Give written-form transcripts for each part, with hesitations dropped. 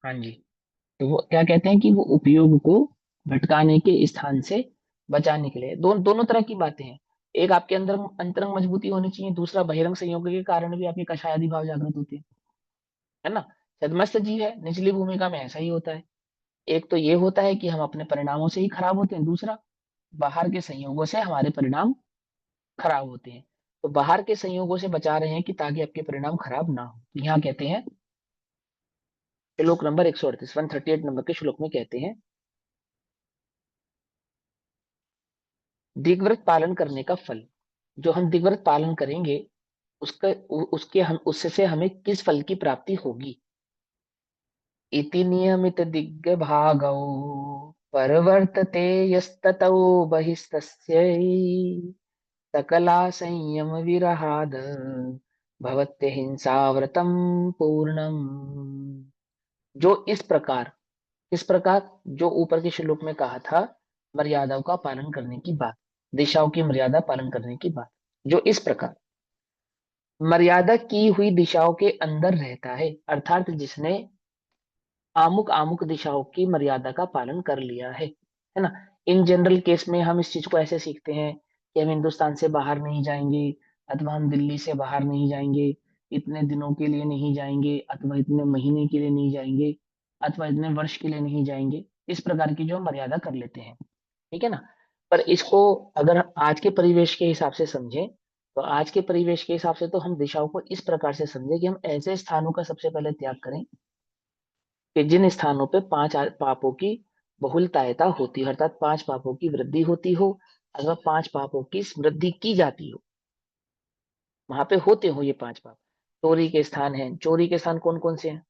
हाँ जी। तो वो क्या कहते हैं कि वो उपयोग को भटकाने के स्थान से बचाने के लिए, दोनों तरह की बातें हैं। एक आपके अंदर अंतरंग मजबूती होनी चाहिए, दूसरा बहिरंग संयोग के कारण भी आपके कषायादि भाव जागृत होते हैं, है ना। सदमस्त जीव है, निचली भूमिका में ऐसा ही होता है। एक तो ये होता है कि हम अपने परिणामों से ही खराब होते हैं, दूसरा बाहर के संयोगों से हमारे परिणाम खराब होते हैं। तो बाहर के संयोगों से बचा रहे हैं कि ताकि आपके परिणाम खराब ना हो। तो यहाँ कहते हैं, श्लोक नंबर 138, 138 नंबर के श्लोक में कहते हैं, दिग्व्रत पालन करने का फल। जो हम दिग्व्रत पालन करेंगे उसका उसके हम उससे हमें किस फल की प्राप्ति होगी। इति नियमित दिग्ग भागौ परवर्तते यस्ततौ बहिस्तस्यै सकला संयम विरहाद भवत्य हिंसा व्रतम पूर्णम। जो इस प्रकार, किस प्रकार, जो ऊपर के श्लोक में कहा था, मर्यादाओं का पालन करने की बात, दिशाओं की मर्यादा पालन करने की बात, जो इस प्रकार मर्यादा की हुई दिशाओं के अंदर रहता है, अर्थात जिसने आमुक आमुक दिशाओं की मर्यादा का पालन कर लिया है ना। इन जनरल केस में हम इस चीज को ऐसे सीखते हैं कि हम हिंदुस्तान से बाहर नहीं जाएंगे, अथवा हम दिल्ली से बाहर नहीं जाएंगे, इतने दिनों के लिए नहीं जाएंगे, अथवा इतने महीने के लिए नहीं जाएंगे, अथवा इतने वर्ष के लिए नहीं जाएंगे। इस प्रकार की जो हम मर्यादा कर लेते हैं, ठीक है ना। पर इसको अगर आज के परिवेश के हिसाब से समझें, तो आज के परिवेश के हिसाब से तो हम दिशाओं को इस प्रकार से समझें कि हम ऐसे स्थानों का सबसे पहले त्याग करें कि जिन स्थानों पे पापों की बहुलतायता होती है, अर्थात पांच पापों की वृद्धि होती हो, अथवा पांच पापों की वृद्धि की जाती हो, वहां पे होते हो ये पांच पाप। चोरी के स्थान हैं, चोरी के स्थान कौन कौन से हैं?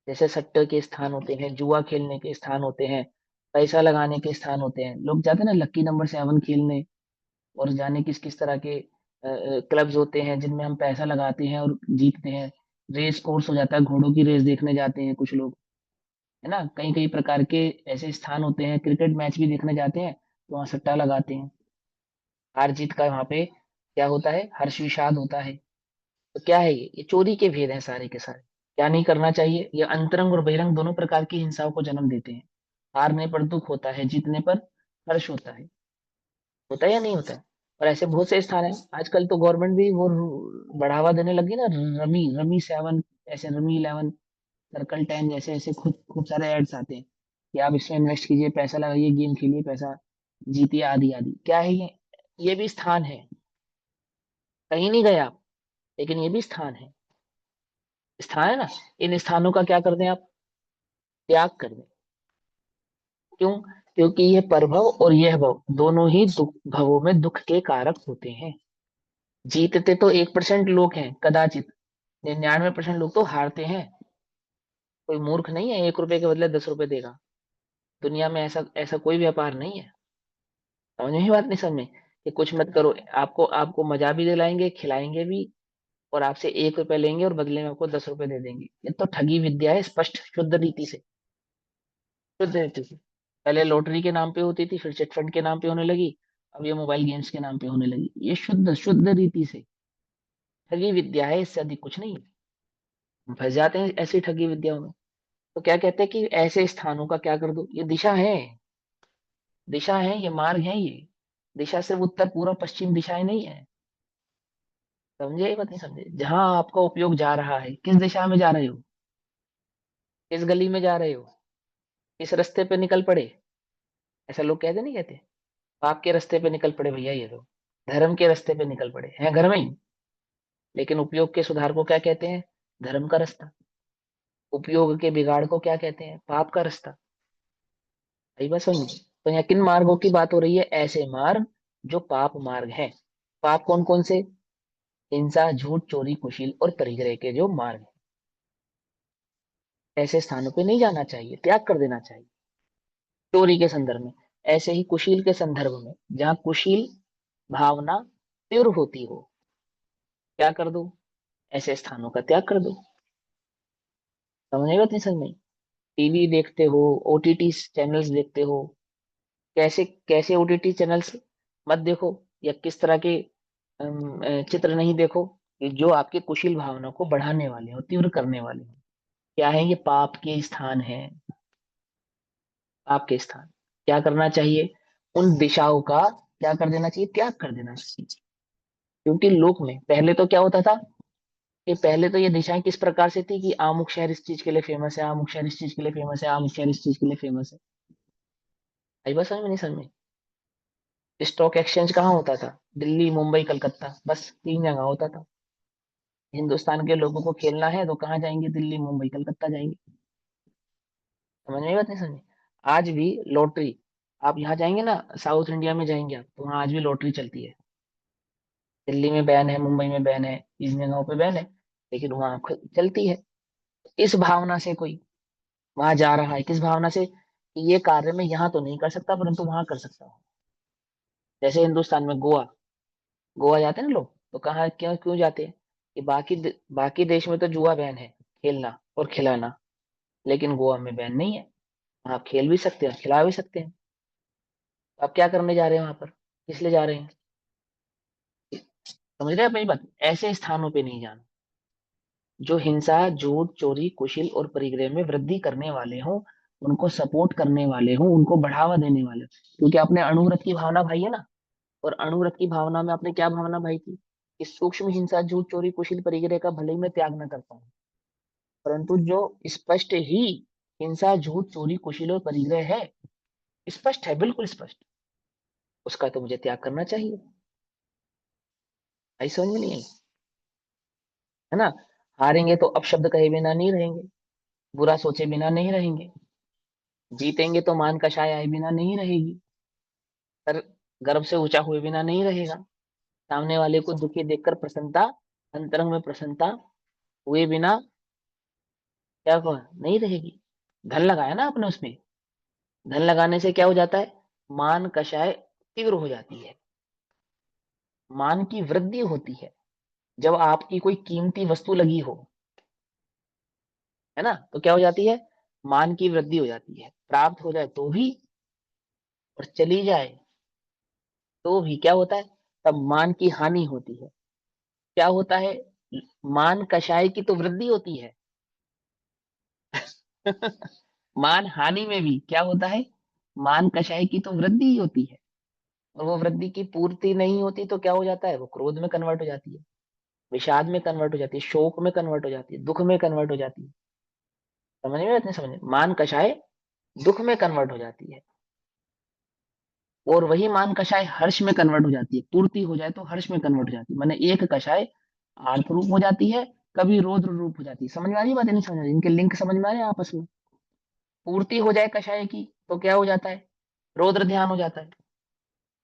जैसे सट्टे के स्थान होते हैं, जुआ खेलने के स्थान होते हैं, पैसा लगाने के स्थान होते हैं। लोग जाते हैं ना लक्की नंबर 7 खेलने, और जाने किस किस तरह के क्लब्स होते हैं जिनमें हम पैसा लगाते हैं और जीतते हैं। रेस कोर्स हो जाता है, घोड़ों की रेस देखने जाते हैं कुछ लोग, है ना। कई कई प्रकार के ऐसे स्थान होते हैं, क्रिकेट मैच भी देखने जाते हैं तो वहां सट्टा लगाते हैं। हार जीत का वहां पे क्या होता है, हर्ष विषाद होता है। तो क्या है ये चोरी के भेद हैं सारे के सारे। क्या नहीं करना चाहिए, ये अंतरंग और बहिरंग दोनों प्रकार की हिंसाओं को जन्म देते हैं। हारने पर दुख होता है, जीतने पर हर्ष होता है या नहीं होता है। और ऐसे बहुत से स्थान है, आजकल तो गवर्नमेंट भी वो बढ़ावा देने लगी ना, रमी रमी 7, ऐसे रमी 11, सर्कल 10, जैसे ऐसे खुद खूब सारे एड्स आते हैं कि आप इसमें इन्वेस्ट कीजिए, पैसा लगाइए, गेम खेलिए, पैसा जीतिए, आदि आदि। क्या है ये भी स्थान है, कहीं नहीं गए आप, लेकिन ये भी स्थान है। स्थान है ना। इन स्थानों का क्या कर दें आप, त्याग कर दें। क्यों? क्योंकि ये परभव और यह भव दोनों ही दुख भवों में दुख के कारक होते हैं। जीतते तो 1% लोग हैं कदाचित, 99% लोग तो हारते हैं। कोई मूर्ख नहीं है 1 रुपए के बदले 10 रुपए देगा। दुनिया में ऐसा ऐसा कोई व्यापार नहीं है। समझ में ही बात नहीं, समझ में कि कुछ मत करो, आपको आपको मजा भी दिलाएंगे, खिलाएंगे भी, और आपसे 1 रुपए लेंगे और बदले में आपको 10 रुपए दे देंगे। ये तो ठगी विद्या है, स्पष्ट शुद्ध रीति से, शुद्ध रीति से। पहले लॉटरी के नाम पे होती थी, फिर चिटफंड के नाम पे होने लगी, अब ये मोबाइल गेम्स के नाम पे होने लगी। ये शुद्ध शुद्ध रीति से ठगी विद्या है, इससे अधिक कुछ नहीं है। हम फंस जाते हैं ऐसी ठगी विद्याओं में। तो क्या कहते हैं कि ऐसे स्थानों का क्या कर दो, ये दिशा है, दिशा है, ये मार्ग है ये। दिशा सिर्फ उत्तर पूर्व पश्चिम दिशाएं नहीं है। समझे ये बात, नहीं समझे? जहां आपका उपयोग जा रहा है, किस दिशा में जा रहे हो, किस गली में जा रहे हो, किस रास्ते पे निकल पड़े। ऐसा लोग कहते नहीं कहते, पाप के रास्ते पे निकल पड़े भैया ये लोग, धर्म के रास्ते पे निकल पड़े हैं घर में ही। लेकिन उपयोग के सुधार को क्या कहते हैं, धर्म का रास्ता। उपयोग के बिगाड़ को क्या कहते हैं, पाप का रास्ता। सही बात समझ। तो यहाँ किन मार्गों की बात हो रही है, ऐसे मार्ग जो पाप मार्ग है। पाप कौन कौन से? हिंसा, झूठ, चोरी, कुशील और परिग्रह के जो मार्ग हैं, ऐसे स्थानों पे नहीं जाना चाहिए, त्याग कर देना चाहिए। चोरी के संदर्भ में, ऐसे ही कुशील के संदर्भ में, जहाँ कुशील भावना तीव्र होती हो, क्या कर दो, ऐसे स्थानों का त्याग कर दो। समझेगा नहीं, समझ में? टीवी देखते हो, ओटीटी चैनल्स देखते हो, कैसे कैसे ओटीटी चैनल्स मत देखो, या किस तरह के चित्र नहीं देखो कि जो आपके कुशील भावना को बढ़ाने वाले हो, तीव्र करने वाले हो। क्या है ये? पाप के स्थान है। पाप के स्थान। क्या करना चाहिए? उन दिशाओं का क्या कर देना चाहिए? त्याग कर देना चाहिए। क्योंकि लोक में पहले तो क्या होता था कि पहले तो ये दिशाएं किस प्रकार से थी कि अमुक शहर इस चीज के लिए फेमस है, अमुक शहर इस चीज के लिए फेमस है, अमुक शहर इस चीज के लिए फेमस है। आई बात समझ में? नहीं समझ में? स्टॉक एक्सचेंज कहाँ होता था? दिल्ली, मुंबई, कलकत्ता, बस 3 जगह होता था। हिंदुस्तान के लोगों को खेलना है तो कहाँ जाएंगे? दिल्ली, मुंबई, कलकत्ता जाएंगे। समझ में? बात नहीं समझ में? आज भी लॉटरी, आप यहाँ जाएंगे ना, साउथ इंडिया में जाएंगे आप, तो वहाँ आज भी लॉटरी चलती है। दिल्ली में बैन है, मुंबई में बैन है, इन जगहों पे बैन है, लेकिन वहाँ चलती है। इस भावना से कोई वहां जा रहा है, किस भावना से कि ये कार्य मैं यहाँ तो नहीं कर सकता परंतु वहां कर सकता हूँ। जैसे हिंदुस्तान में गोवा, गोवा जाते हैं ना लोग, तो कहाँ क्यों क्यों जाते हैं? कि बाकी देश में तो जुआ बैन है, खेलना और खिलाना, लेकिन गोवा में बैन नहीं है। आप खेल भी सकते हैं, खिला भी सकते हैं। तो आप क्या करने जा रहे हैं वहां पर? किस लिए जा रहे हैं? समझ रहे हैं अपनी बात? ऐसे स्थानों पे नहीं जाना जो हिंसा, झूठ, चोरी, कुशिल और परिग्रह में वृद्धि करने वाले हों, उनको सपोर्ट करने वाले हों, उनको बढ़ावा देने वाले हों। क्योंकि आपने अणुव्रत की भावना भाई है ना, और अणुव्रत की भावना में आपने क्या भावना भाई थी कि सूक्ष्म हिंसा, झूठ, चोरी, कुशिल, परिग्रह का भले ही मैं त्याग न कर पाऊं, परंतु जो स्पष्ट ही हिंसा, झूठ, चोरी, कुशिल और परिग्रह है, स्पष्ट है, बिल्कुल स्पष्ट, उसका तो मुझे त्याग करना चाहिए। ऐसा समझ में नहीं आई? है ना? हारेंगे तो अपशब्द कहे बिना नहीं रहेंगे, बुरा सोचे बिना नहीं रहेंगे, जीतेंगे तो मान कषाय आए बिना नहीं रहेगी, पर गर्व से ऊंचा हुए बिना नहीं रहेगा, सामने वाले को दुखी देखकर प्रसन्नता, अंतरंग में प्रसन्नता हुए बिना क्या नहीं रहेगी। धन लगाया ना आपने उसमें, धन लगाने से क्या हो जाता है? मान कषाय तीव्र हो जाती है, मान की वृद्धि होती है। जब आपकी कोई कीमती वस्तु लगी हो, है ना, तो क्या हो जाती है? मान की वृद्धि हो जाती है। प्राप्त हो जाए तो भी, और चली जाए तो भी क्या होता है? तब मान की हानि होती है। क्या होता है? मान कषाय की तो वृद्धि होती है। मान हानि में भी क्या होता है? मान कषाय की तो वृद्धि ही होती है। और वो वृद्धि की पूर्ति नहीं होती तो क्या हो जाता है? वो क्रोध में कन्वर्ट हो जाती है, विषाद में कन्वर्ट हो जाती है, शोक में कन्वर्ट हो जाती है, दुख में कन्वर्ट हो जाती है। समझ में? इतने समझ, मान कषाय दुख में कन्वर्ट हो जाती है, और वही मान कषाय हर्ष में कन्वर्ट हो जाती है। पूर्ति हो जाए तो हर्ष में कन्वर्ट हो जाती है। मैंने एक कषाय आर्थ रूप हो जाती है, कभी रौद्र रूप हो जाती है। समझ में आ रही बात? नहीं समझ आ रही? इनके लिंक समझ में आ रहे हैं आपस में? पूर्ति हो जाए कषाय की तो क्या हो जाता है? रौद्र ध्यान हो जाता है।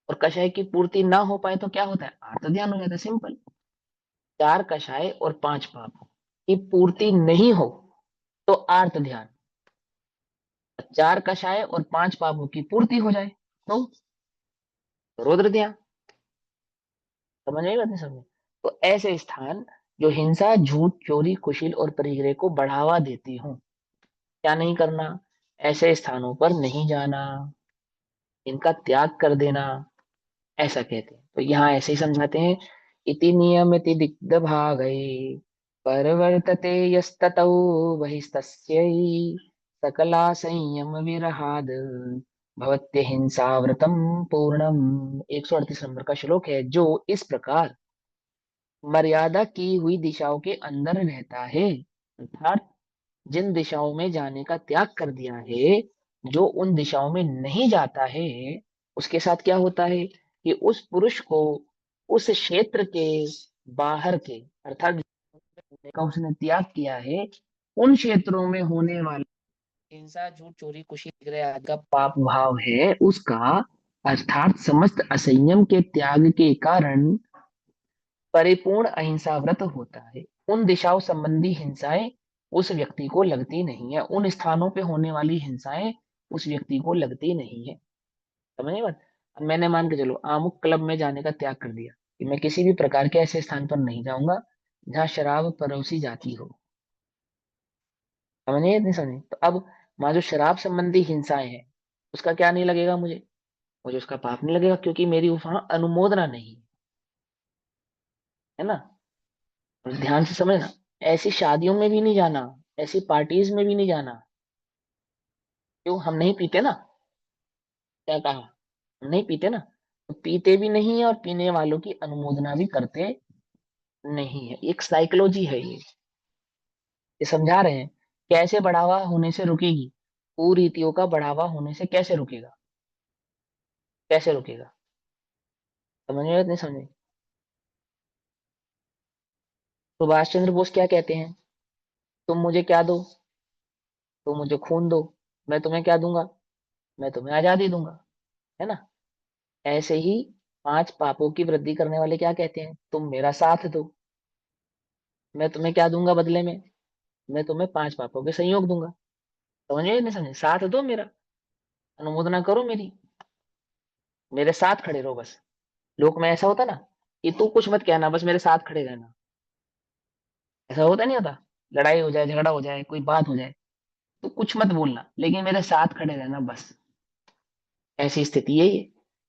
और कषाय की पूर्ति ना हो पाए तो क्या होता है? आर्त ध्यान हो जाता है। सिंपल। 4 कषाय और 5 पाप की पूर्ति नहीं हो तो आर्त ध्यान, 4 कषाय और 5 पापों की पूर्ति हो जाए तो रौद्र ध्यान। समझ में बात? नहीं समझ? तो ऐसे स्थान जो हिंसा, झूठ, चोरी, कुशिल और परिग्रह को बढ़ावा देती हूँ, क्या नहीं करना? ऐसे स्थानों पर नहीं जाना, इनका त्याग कर देना, ऐसा कहते हैं। तो यहाँ ऐसे ही समझाते हैं, इति नियमिति दिग्ध भागै परवर्तते यस्ततौ बहिस्तस्यै सकला संयम विरहाद भवत्य हिंसावृतम पूर्णम। 138 नंबर का श्लोक है। जो इस प्रकार मर्यादा की हुई दिशाओं के अंदर रहता है, अर्थात जिन दिशाओं में जाने का त्याग कर दिया है, जो उन दिशाओं में नहीं जाता है, उसके साथ क्या होता है कि उस पुरुष को उस क्षेत्र के बाहर के, अर्थात का उसने त्याग किया है, उन क्षेत्रों में होने वाला हिंसा, झूठ, चोरी, कुशी, वगैरह आदि का पाप भाव है उसका, अर्थात समस्त असंयम के त्याग के कारण परिपूर्ण अहिंसा व्रत होता है। उन दिशाओं संबंधी हिंसाएं उस व्यक्ति को लगती नहीं है, उन स्थानों पे होने वाली हिंसाएं उस व्यक्ति को लगती नहीं है। समझे बात? अब मैंने मान के चलो अमुक क्लब में जाने का त्याग कर दिया कि मैं किसी भी प्रकार के ऐसे स्थान पर नहीं जाऊंगा जहाँ शराब परोसी जाती हो। समझे नहीं समझे? तो अब वहां जो शराब संबंधी हिंसाएं हैं, उसका क्या नहीं लगेगा मुझे? मुझे उसका पाप नहीं लगेगा, क्योंकि मेरी वहां अनुमोदना नहीं है। है ना? और ध्यान से समझना, ऐसी शादियों में भी नहीं जाना ऐसी पार्टीज में भी नहीं जाना। क्यों? हम नहीं पीते ना। क्या कहा? हम नहीं पीते ना, तो पीते भी नहीं है और पीने वालों की अनुमोदना भी करते नहीं है। एक साइकोलॉजी है ये समझा रहे हैं। कैसे बढ़ावा होने से रुकेगी? कुरीतियों का बढ़ावा होने से कैसे रुकेगा? कैसे रुकेगा? समझ में नहीं समझे? सुभाष चंद्र बोस क्या कहते हैं? तुम मुझे क्या दो? तुम मुझे खून दो, मैं तुम्हें क्या दूंगा? मैं तुम्हें आजादी दूंगा। है ना? ऐसे ही पांच पापों की वृद्धि करने वाले क्या कहते हैं? तुम मेरा साथ दो, मैं तुम्हें क्या दूंगा बदले में? मैं तुम्हें पांच पापों के संयोग दूंगा। समझे या नहीं समझे? साथ दो मेरा, अनुमोदना करो मेरी, मेरे साथ खड़े रहो बस। लोक में ऐसा होता ना कि तू कुछ मत कहना, बस मेरे साथ खड़े रहना। ऐसा होता नहीं होता? लड़ाई हो जाए, झगड़ा हो जाए, कोई बात हो जाए, तो कुछ मत बोलना, लेकिन मेरे साथ खड़े रहना बस। ऐसी स्थिति है ये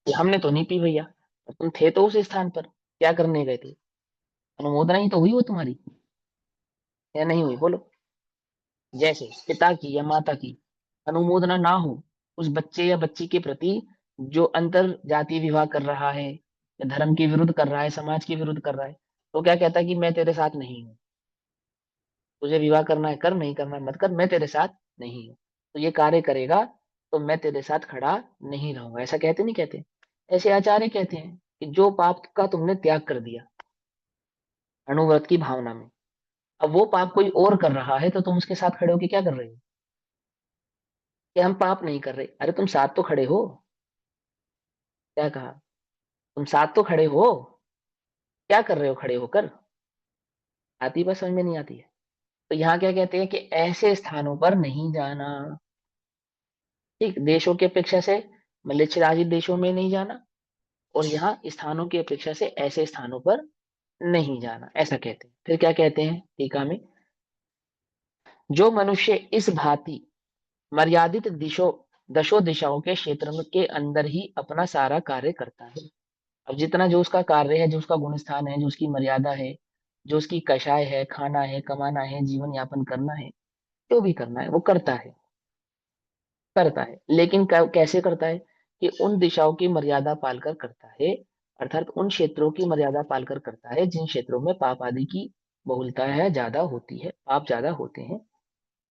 कि हमने तो नहीं पी भैया, और तुम थे तो उस स्थान पर, क्या करने गए थे? अनुमोदना ही तो हुई वो तुम्हारी, या नहीं हुई? बोलो। जैसे पिता की या माता की अनुमोदना ना हो उस बच्चे या बच्ची के प्रति जो अंतर जातीय विवाह कर रहा है, या धर्म के विरुद्ध कर रहा है, समाज के विरुद्ध कर रहा है, तो क्या कहता है कि मैं तेरे साथ नहीं हूँ। तुझे विवाह करना है कर, नहीं करना है मत कर, मैं तेरे साथ नहीं हूँ। तो ये कार्य करेगा तो मैं तेरे साथ खड़ा नहीं रहूंगा। ऐसा कहते नहीं कहते? ऐसे आचार्य कहते हैं कि जो पाप का तुमने त्याग कर दिया अणुव्रत की भावना में, अब वो पाप कोई और कर रहा है तो तुम उसके साथ खड़े होके क्या कर रहे हो? कि हम पाप नहीं कर रहे। अरे तुम साथ तो खड़े हो। क्या कहा? तुम साथ तो खड़े हो। क्या कर रहे हो खड़े होकर? आती बात समझ में नहीं आती है? तो यहाँ क्या कहते हैं कि ऐसे स्थानों पर नहीं जाना। ठीक, देशों की अपेक्षा से मलिच्छराजित देशों में नहीं जाना, और यहाँ स्थानों की अपेक्षा से ऐसे स्थानों पर नहीं जाना, ऐसा कहते हैं। फिर क्या कहते हैं टीका में? जो मनुष्य इस भांति मर्यादित दिशो दशो दिशाओं के क्षेत्र में के अंदर ही अपना सारा कार्य करता है। अब जितना जो उसका कार्य है, जो उसका गुण स्थान है, जो उसकी मर्यादा है, जो उसकी कषाय है, खाना है, कमाना है, जीवन यापन करना है, जो भी करना है वो करता है। करता है, लेकिन कैसे करता है? कि उन दिशाओं की मर्यादा पालकर करता है, अर्थात उन क्षेत्रों की मर्यादा पालकर करता है जिन क्षेत्रों में पाप आदि की बहुलता है, ज्यादा होती है, पाप ज्यादा होते हैं।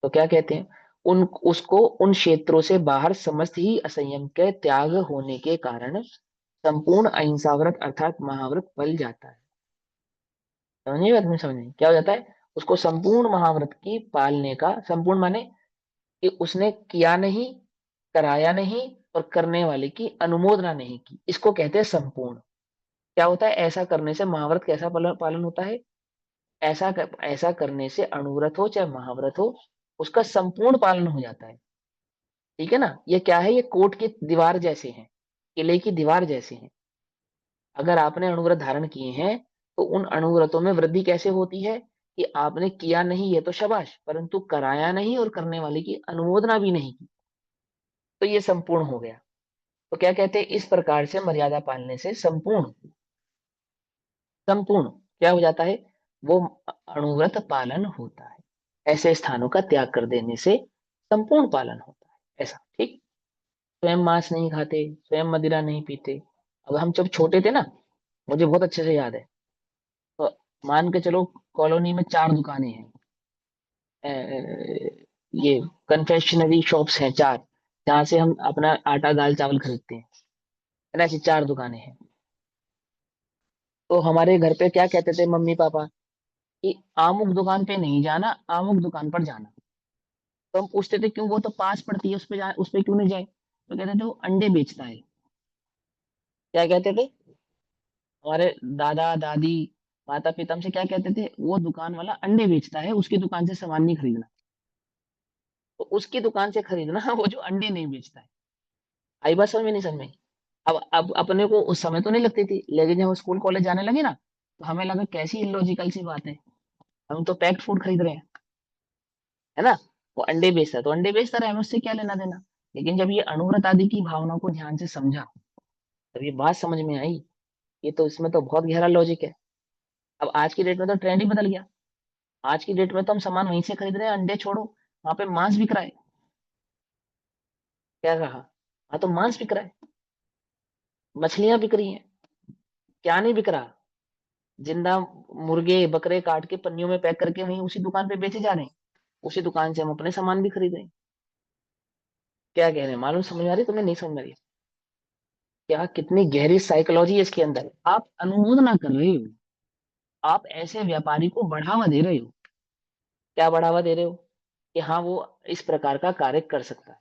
तो क्या कहते हैं? उन उसको उन क्षेत्रों से बाहर समस्त ही असंयम के त्याग होने के कारण संपूर्ण अहिंसा व्रत अर्थात महाव्रत पल जाता है। समझिए बात में? समझिए क्या हो जाता है? उसको संपूर्ण महाव्रत की पालने का, संपूर्ण माने कि उसने किया नहीं, कराया नहीं, और करने वाले की अनुमोदना नहीं की, इसको कहते हैं संपूर्ण। क्या होता है? ऐसा करने से महाव्रत कैसा पालन होता है? ऐसा करने से अणुव्रत हो चाहे महाव्रत हो, उसका संपूर्ण पालन हो जाता है। ठीक है ना? ये क्या है? ये कोर्ट की दीवार जैसे हैं, किले की दीवार जैसे हैं। अगर आपने अणुव्रत धारण किए हैं तो उन अणुव्रतों में वृद्धि कैसे होती है? कि आपने किया नहीं ये तो शाबाश, परंतु कराया नहीं और करने वाले की अनुमोदना भी नहीं की, तो ये संपूर्ण हो गया। तो क्या कहते हैं? इस प्रकार से मर्यादा पालने से संपूर्ण, संपूर्ण क्या हो जाता है? वो अणुव्रत पालन होता है। ऐसे स्थानों का त्याग कर देने से संपूर्ण पालन होता है, ऐसा। ठीक। स्वयं मांस नहीं खाते, स्वयं मदिरा नहीं पीते। अब हम जब छोटे थे ना, मुझे बहुत अच्छे से याद है, तो मान के चलो कॉलोनी में चार दुकानें हैं, अ, ये कन्फेक्शनरी शॉप्स हैं चार, जहाँ से हम अपना आटा दाल चावल खरीदते हैं। है ना? ऐसी चार दुकानें हैं। तो हमारे घर पे क्या कहते थे मम्मी पापा कि आमुक दुकान पे नहीं जाना, आमुक दुकान पर जाना। तो हम पूछते थे क्यों? वो तो पास पड़ती है, उस पे क्यों नहीं जाए? तो कहते थे वो अंडे बेचता है। क्या कहते थे? हमारे दादा दादी माता पिता हमसे क्या कहते थे? वो दुकान वाला अंडे बेचता है, उसकी दुकान से सामान नहीं खरीदना। तो उसकी दुकान से खरीदना वो जो अंडे नहीं बेचता है। आई बात समझ में नहीं? समझ में? अब अपने को उस समय तो नहीं लगती थी, लेकिन जब हम स्कूल कॉलेज जाने लगे ना, तो हमें लगा कैसी इलॉजिकल सी बात है, हम तो पैक्ड फूड खरीद रहे हैं। है ना? वो अंडे बेचता है तो अंडे बेचता रहे, हमें उससे क्या लेना देना। लेकिन जब ये अणुव्रत आदि की भावना को ध्यान से समझा, तब ये बात समझ में आई, ये तो इसमें तो बहुत गहरा लॉजिक है। अब आज की डेट में तो ट्रेंड ही बदल गया। आज की डेट में तो हम सामान वहीं से खरीद रहे हैं, अंडे छोड़ो, वहां पे मांस बिक रहा है। क्या कहा? हाँ, तो मांस बिक रहा है, मछलियां बिक रही हैं। क्या नहीं बिक रहा? जिंदा मुर्गे बकरे काट के पन्नियों में पैक करके वहीं उसी दुकान पे बेचे जा रहे हैं। उसी दुकान से हम अपने सामान भी खरीद रहे हैं। क्या कह रहे हैं मालूम? समझ आ रही तुम्हें? नहीं समझ आ रही? क्या कितनी गहरी साइकोलॉजी है इसके अंदर। आप अनुमोदना कर रहे हो, आप ऐसे व्यापारी को बढ़ावा दे रहे हो। क्या बढ़ावा दे रहे हो? कि हाँ वो इस प्रकार का कार्य कर सकता है,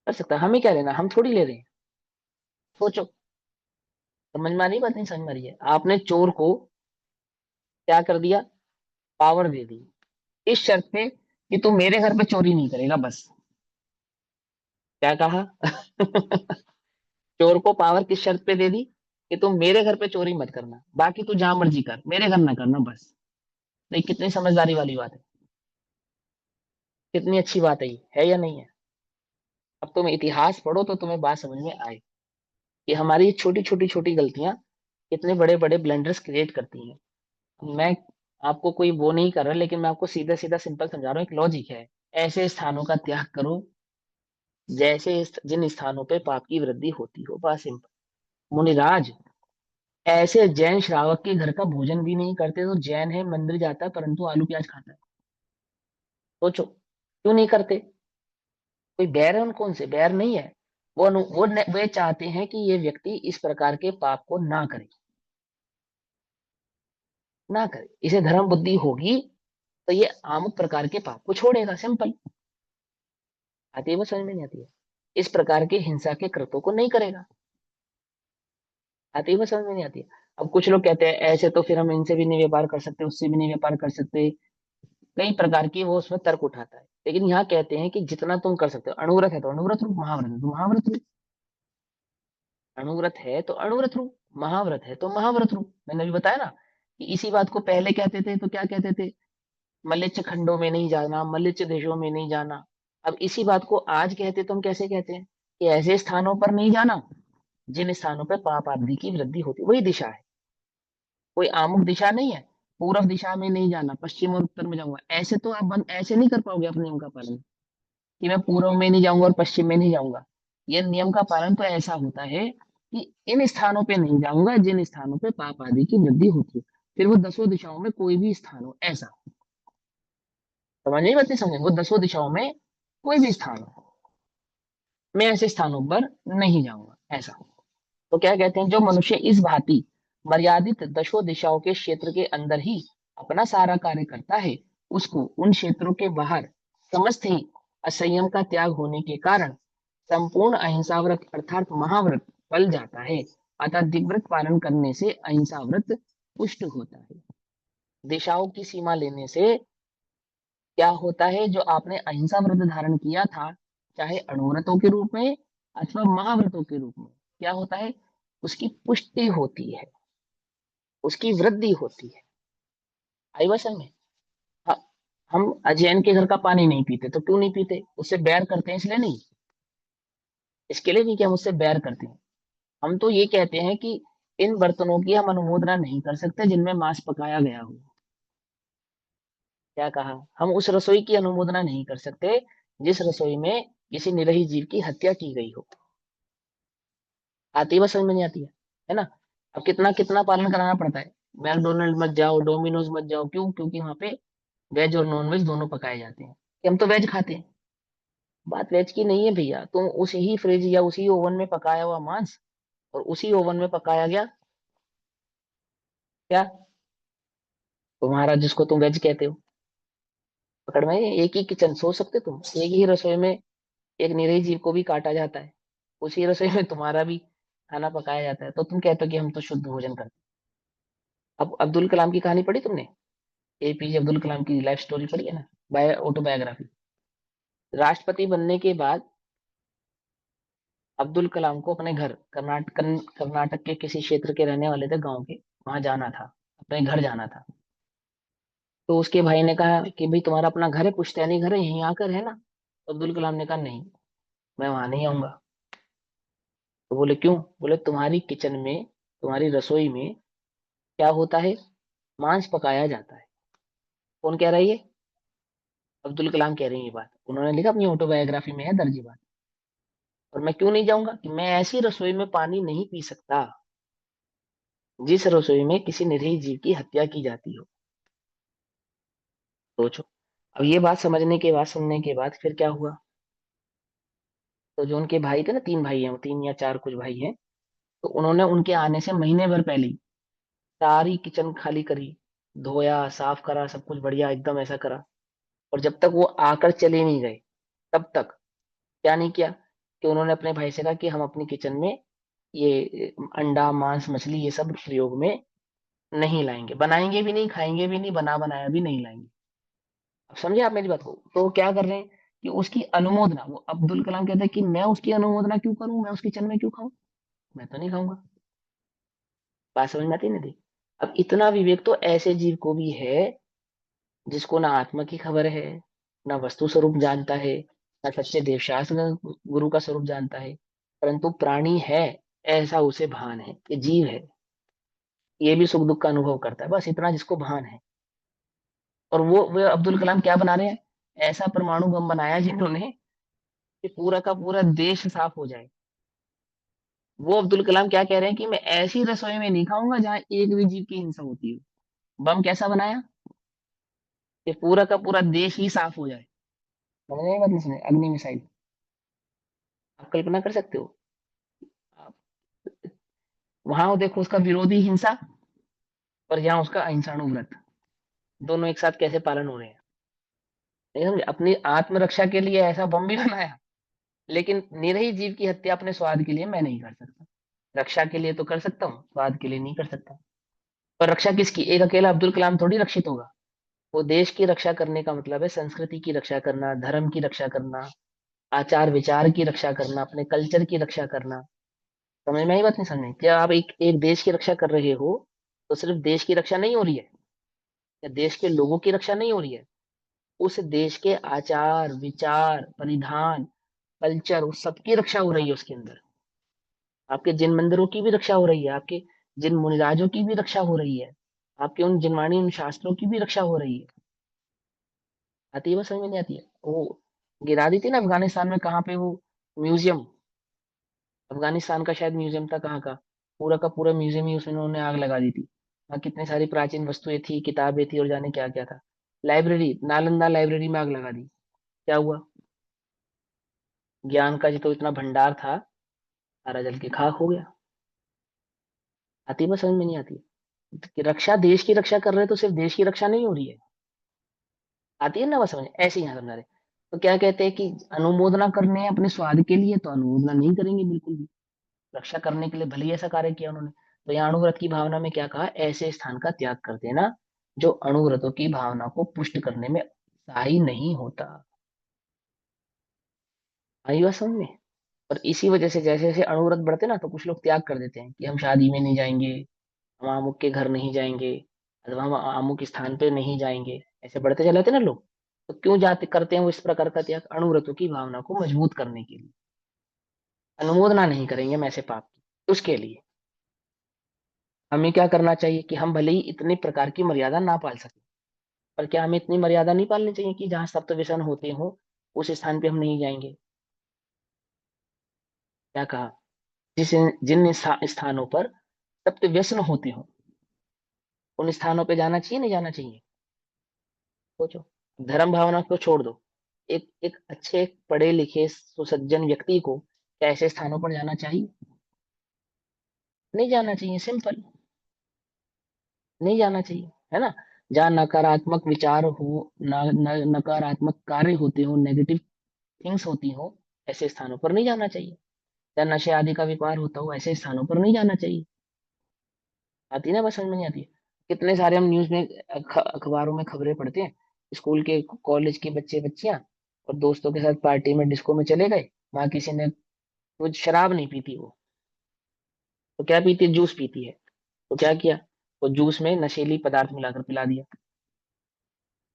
कर सकता है, हमें क्या लेना, हम थोड़ी ले रहे हैं। सोचो, समझ में आ रही बात? नहीं समझ में आ रही है? आपने चोर को क्या कर दिया? पावर दे दी, इस शर्त पे कि तू मेरे घर पे चोरी नहीं करेगा, बस। क्या कहा? चोर को पावर किस शर्त पे दे दी? कि तुम मेरे घर पे चोरी मत करना, बाकी तू जहां मर्जी कर, मेरे घर ना करना, बस। नहीं, कितनी समझदारी वाली बात है, कितनी अच्छी बात है या नहीं है? अब तुम इतिहास पढ़ो तो तुम्हें बात समझ में आए कि हमारी छोटी छोटी छोटी गलतियां कितने बड़े बड़े ब्लेंडर्स क्रिएट करती हैं। मैं आपको कोई वो नहीं कर रहा, लेकिन मैं आपको सीधा सीधा सिंपल समझा रहा हूँ, एक लॉजिक है। ऐसे स्थानों का त्याग करो जिन स्थानों पे पाप की वृद्धि होती हो, बस सिंपल। मुनिराज ऐसे जैन श्रावक के घर का भोजन भी नहीं करते, तो जैन है, मंदिर जाता है, परंतु आलू प्याज खाता है। सोचो, क्यों नहीं करते? कोई बैर है उनको? उनसे बैर नहीं है। वे चाहते हैं कि ये व्यक्ति इस प्रकार के पाप को ना करे, ना करे। इसे धर्म बुद्धि होगी तो ये आमुक प्रकार के पाप को छोड़ेगा, सिंपल। आती है वो? समझ में नहीं आती है? इस प्रकार के हिंसा के कृत्यों को नहीं करेगा। आती है वो? समझ में नहीं आती है? अब कुछ लोग कहते हैं ऐसे तो फिर हम इनसे भी नहीं व्यापार कर सकते, उससे भी नहीं व्यापार कर सकते, कई प्रकार की वो उसमें तर्क उठाता है। लेकिन यहाँ कहते हैं कि जितना तुम कर सकते हो, अणुव्रत है तो अणुव्रत रू, महाव्रत है तो महाव्रत रू। अणुव्रत है तो अणुव्रत रू, महाव्रत है तो महाव्रत रू। मैंने अभी बताया ना कि इसी बात को पहले कहते थे तो क्या कहते थे? मल्लिच्छ खंडों में नहीं जाना, मल्लिच्छ देशों में नहीं जाना। अब इसी बात को आज कहते तो हम कैसे कहते हैं? कि ऐसे स्थानों पर नहीं जाना जिन स्थानों पर पाप आदि की वृद्धि होती, वही दिशा है, कोई आमुक दिशा नहीं है। पूर्व दिशा में नहीं जाना, पश्चिम और उत्तर में जाऊंगा, ऐसे तो आप ऐसे नहीं कर पाओगे अपने नियम का पालन, कि मैं पूर्व में नहीं जाऊंगा और पश्चिम में नहीं जाऊंगा। ये नियम का पालन तो ऐसा होता है कि इन स्थानों पे नहीं जाऊंगा जिन स्थानों पे पाप आदि की वृद्धि होती है। फिर वो दसों दिशाओं में कोई भी स्थान हो, ऐसा। समझ नहीं? बात नहीं समझे? वो दसों दिशाओं में कोई भी स्थान हो, मैं ऐसे स्थानों पर नहीं जाऊंगा, ऐसा। तो क्या कहते हैं, जो मनुष्य इस भांति मर्यादित दशों दिशाओं के क्षेत्र के अंदर ही अपना सारा कार्य करता है, उसको उन क्षेत्रों के बाहर समस्त ही असंयम का त्याग होने के कारण संपूर्ण अहिंसा व्रत अर्थात महाव्रत फल जाता है। अतः दिग्व्रत पालन करने से अहिंसा व्रत पुष्ट होता है। दिशाओं की सीमा लेने से क्या होता है? जो आपने अहिंसा व्रत धारण किया था, चाहे अणुव्रतों के रूप में अथवा महाव्रतों के रूप में, क्या होता है? उसकी पुष्टि होती है, उसकी वृद्धि होती है। आई बात समझ में? हाँ, हम अजैन के घर का पानी नहीं पीते तो क्यों नहीं पीते? उससे बैर करते हैं इसलिए नहीं, इसके लिए नहीं कि हम उससे बैर करते हैं। हम तो ये कहते हैं कि इन बर्तनों की हम अनुमोदना नहीं कर सकते जिनमें मांस पकाया गया हो। क्या कहा? हम उस रसोई की अनुमोदना नहीं कर सकते जिस रसोई में किसी निरीह जीव की हत्या की गई हो। आती है बस, समझ में नहीं आती है ना? अब कितना कितना पालन कराना पड़ता है। मैकडोनल्ड मत जाओ, डोमिनोज मत जाओ, क्यों? क्योंकि वहां पे वेज और नॉन वेज दोनों पकाए जाते हैं, कि हम तो वेज खाते हैं। बात वेज की नहीं है भैया, तुम उसी ही फ्रिज या उसी ओवन में पकाया हुआ मांस और उसी ओवन में पकाया गया, क्या तुम्हारा जिसको तुम वेज कहते हो, पकड़ में एक ही किचन, सोच सकते तुम, एक ही रसोई में एक निरीह जीव को भी काटा जाता है, उसी रसोई में तुम्हारा भी खाना पकाया जाता है, तो तुम कहते हो कि हम तो शुद्ध भोजन करते हैं। अब अब्दुल कलाम की कहानी पढ़ी तुमने? एपीजे अब्दुल कलाम की लाइफ स्टोरी पढ़ी है ना, बाय ऑटोबायोग्राफी। राष्ट्रपति बनने के बाद अब्दुल कलाम को अपने घर कर्नाटक के किसी क्षेत्र के रहने वाले थे, गांव के, वहां जाना था, अपने घर जाना था। तो उसके भाई ने कहा कि भाई तुम्हारा अपना घर है, पुश्तैनी घर है, यहीं आकर है ना? तो अब्दुल कलाम ने कहा नहीं, मैं वहां नहीं आऊंगा। तो बोले क्यों? बोले तुम्हारी किचन में, तुम्हारी रसोई में क्या होता है? मांस पकाया जाता है, कौन कह रहा है ये? अब्दुल कलाम कह रहे हैं ये बात, उन्होंने लिखा अपनी ऑटोबायोग्राफी में है दर्ज ये बात। और मैं क्यों नहीं जाऊंगा कि मैं ऐसी रसोई में पानी नहीं पी सकता जिस रसोई में किसी निरीह जीव की हत्या की जाती हो। सोचो। अब ये बात समझने के बाद, सुनने के बाद फिर क्या हुआ? तो जो उनके भाई थे ना, 3 भाई हैं वो, 3 या 4 कुछ भाई हैं, तो उन्होंने उनके आने से महीने भर पहले ही सारी किचन खाली करी, धोया, साफ करा, सब कुछ बढ़िया एकदम ऐसा करा। और जब तक वो आकर चले नहीं गए, तब तक क्या नहीं किया कि उन्होंने अपने भाई से कहा कि हम अपनी किचन में ये अंडा, मांस, मछली ये सब प्रयोग में नहीं लाएंगे, बनाएंगे भी नहीं, खाएंगे भी नहीं, बना बनाया भी नहीं लाएंगे। अब समझे आप मेरी बात को? तो क्या कर रहे हैं कि उसकी अनुमोदना, वो अब्दुल कलाम कहते हैं कि मैं उसकी अनुमोदना क्यों करूं, मैं उस किचन में क्यों खाऊं, मैं तो नहीं खाऊंगा। बात समझ में आती नहीं थी? अब इतना विवेक तो ऐसे जीव को भी है जिसको ना आत्मा की खबर है, ना वस्तु स्वरूप जानता है, ना सच्चे देवशास्त्र का गुरु का स्वरूप जानता है, परंतु प्राणी है ऐसा उसे भान है, ये जीव है, ये भी सुख दुख का अनुभव करता है, बस इतना जिसको भान है। और वो अब्दुल कलाम क्या बना रहे हैं? ऐसा परमाणु बम बनाया जिन्होंने कि पूरा का पूरा देश साफ हो जाए। वो अब्दुल कलाम क्या कह रहे हैं कि मैं ऐसी रसोई में नहीं खाऊंगा जहां एक भी जीव की हिंसा होती हो। बम कैसा बनाया कि पूरा का पूरा देश ही साफ हो जाए। समझ रहे हैं बात? नहीं समझे? अग्नि मिसाइल। आप कल्पना कर सकते हो? आप वहां देखो उसका विरोधी हिंसा, और यहाँ उसका अहिंसाणु व्रत, दोनों एक साथ कैसे पालन हो रहे हैं। नहीं समझे? अपनी आत्मरक्षा के लिए ऐसा बम भी बनाया, लेकिन निरीह जीव की हत्या अपने स्वाद के लिए मैं नहीं कर सकता। रक्षा के लिए तो कर सकता हूँ, स्वाद के लिए नहीं कर सकता। पर रक्षा किसकी? एक अकेला अब्दुल कलाम थोड़ी रक्षित होगा। वो देश की रक्षा करने का मतलब है संस्कृति की रक्षा करना, धर्म की रक्षा करना, आचार विचार की रक्षा करना, अपने कल्चर की रक्षा करना। समझ में आई बात? नहीं समझ में? क्या आप एक एक देश की रक्षा कर रहे हो तो सिर्फ देश की रक्षा नहीं हो रही है, या देश के लोगों की रक्षा नहीं हो रही है, उस देश के आचार विचार, परिधान, कल्चर, उस सबकी रक्षा हो रही है उसके अंदर। आपके जिन मंदिरों की भी रक्षा हो रही है, आपके जिन मुनिराजों की भी रक्षा हो रही है, आपके उन जिनवाणी, उन शास्त्रों की भी रक्षा हो रही है। आती है बस, समझ में नहीं आती है? वो गिरा दी थी ना अफगानिस्तान में, कहाँ पे वो म्यूजियम, अफगानिस्तान का शायद म्यूजियम था, कहाँ का, पूरा का पूरा म्यूजियम ही उसमें उन्होंने आग लगा दी थी। वहाँ कितने सारी प्राचीन वस्तुएं थी, किताबें थी, और जाने क्या क्या था। लाइब्रेरी, नालंदा लाइब्रेरी में आग लगा दी। क्या हुआ? ज्ञान का जो तो इतना भंडार था, सारा जल के खाक हो गया। आती है बस, समझ में नहीं आती है? कि रक्षा, देश की रक्षा कर रहे हैं तो सिर्फ देश की रक्षा नहीं हो रही है। आती है ना बस समझ? ऐसे ही यहाँ समझा रहे। तो क्या कहते हैं कि अनुमोदना करने हैं अपने स्वाद के लिए, तो अनुमोदना नहीं करेंगे बिल्कुल भी। रक्षा करने के लिए भले ही ऐसा कार्य किया उन्होंने। तो यहाँ अणुव्रत की भावना में क्या कहा? ऐसे स्थान का त्याग कर देना जो अणुव्रतों की भावना को पुष्ट करने में सहाय नहीं होता। आई बात समझ में? और इसी वजह से जैसे जैसे अणुव्रत बढ़ते ना, तो कुछ लोग त्याग कर देते हैं कि हम शादी में नहीं जाएंगे, हम अमुक के घर नहीं जाएंगे, अथवा हम अमुक स्थान पे नहीं जाएंगे। ऐसे बढ़ते चले जाते हैं ना लोग। तो क्यों जाते करते हैं वो इस प्रकार का त्याग? अणुव्रतों की भावना को मजबूत करने के लिए। अनुमोदना नहीं करेंगे हम ऐसे पाप की, उसके लिए हमें क्या करना चाहिए कि हम भले ही इतने प्रकार की मर्यादा ना पाल सके, पर क्या हमें इतनी मर्यादा नहीं पालनी चाहिए कि जहाँ सप्त व्यसन होते हो उस स्थान पे हम नहीं जाएंगे? क्या कहा? जिस जिन स्थानों पर सप्त व्यसन होते हो उन स्थानों पे जाना चाहिए, नहीं जाना चाहिए? सोचो। धर्म भावना को छोड़ दो, एक एक अच्छे पढ़े लिखे सुसज्जन व्यक्ति को क्या ऐसे स्थानों पर जाना चाहिए? नहीं जाना चाहिए, सिंपल। नहीं जाना चाहिए, है ना? जहाँ नकारात्मक विचार हो, नकारात्मक कार्य होते हो, नेगेटिव थिंग्स होती हो, ऐसे स्थानों पर नहीं जाना चाहिए। या नशे आदि का व्यापार होता हो, ऐसे स्थानों पर नहीं जाना चाहिए। आती है ना, बस समझ में नहीं आती है? कितने सारे हम न्यूज में, अखबारों में खबरें पढ़ते हैं, स्कूल के, कॉलेज के बच्चे बच्चियां और दोस्तों के साथ पार्टी में, डिस्को में चले गए। वहां किसी ने, वो शराब नहीं पीती वो, तो क्या पीती है? जूस पीती है। तो क्या किया? वो जूस में नशीली पदार्थ मिलाकर पिला दिया।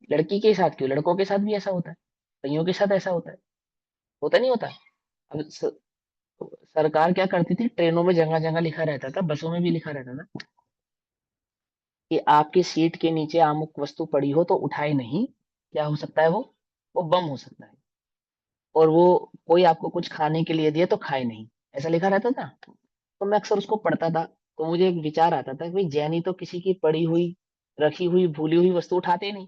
लड़की के साथ क्यों, लड़कों के साथ भी ऐसा होता है, कईयों के साथ ऐसा होता नहीं होता? अब सरकार क्या करती थी, ट्रेनों में जगह जगह लिखा रहता था, बसों में भी लिखा रहता था कि आपकी सीट के नीचे अमुक वस्तु पड़ी हो तो उठाए नहीं। क्या हो सकता है वो बम हो सकता है। और वो कोई आपको कुछ खाने के लिए दिए तो खाए नहीं, ऐसा लिखा रहता था। तो मैं अक्सर उसको पढ़ता था, तो मुझे एक विचार आता था कि भाई जैनी तो किसी की पड़ी हुई, रखी हुई, भूली हुई वस्तु उठाते नहीं।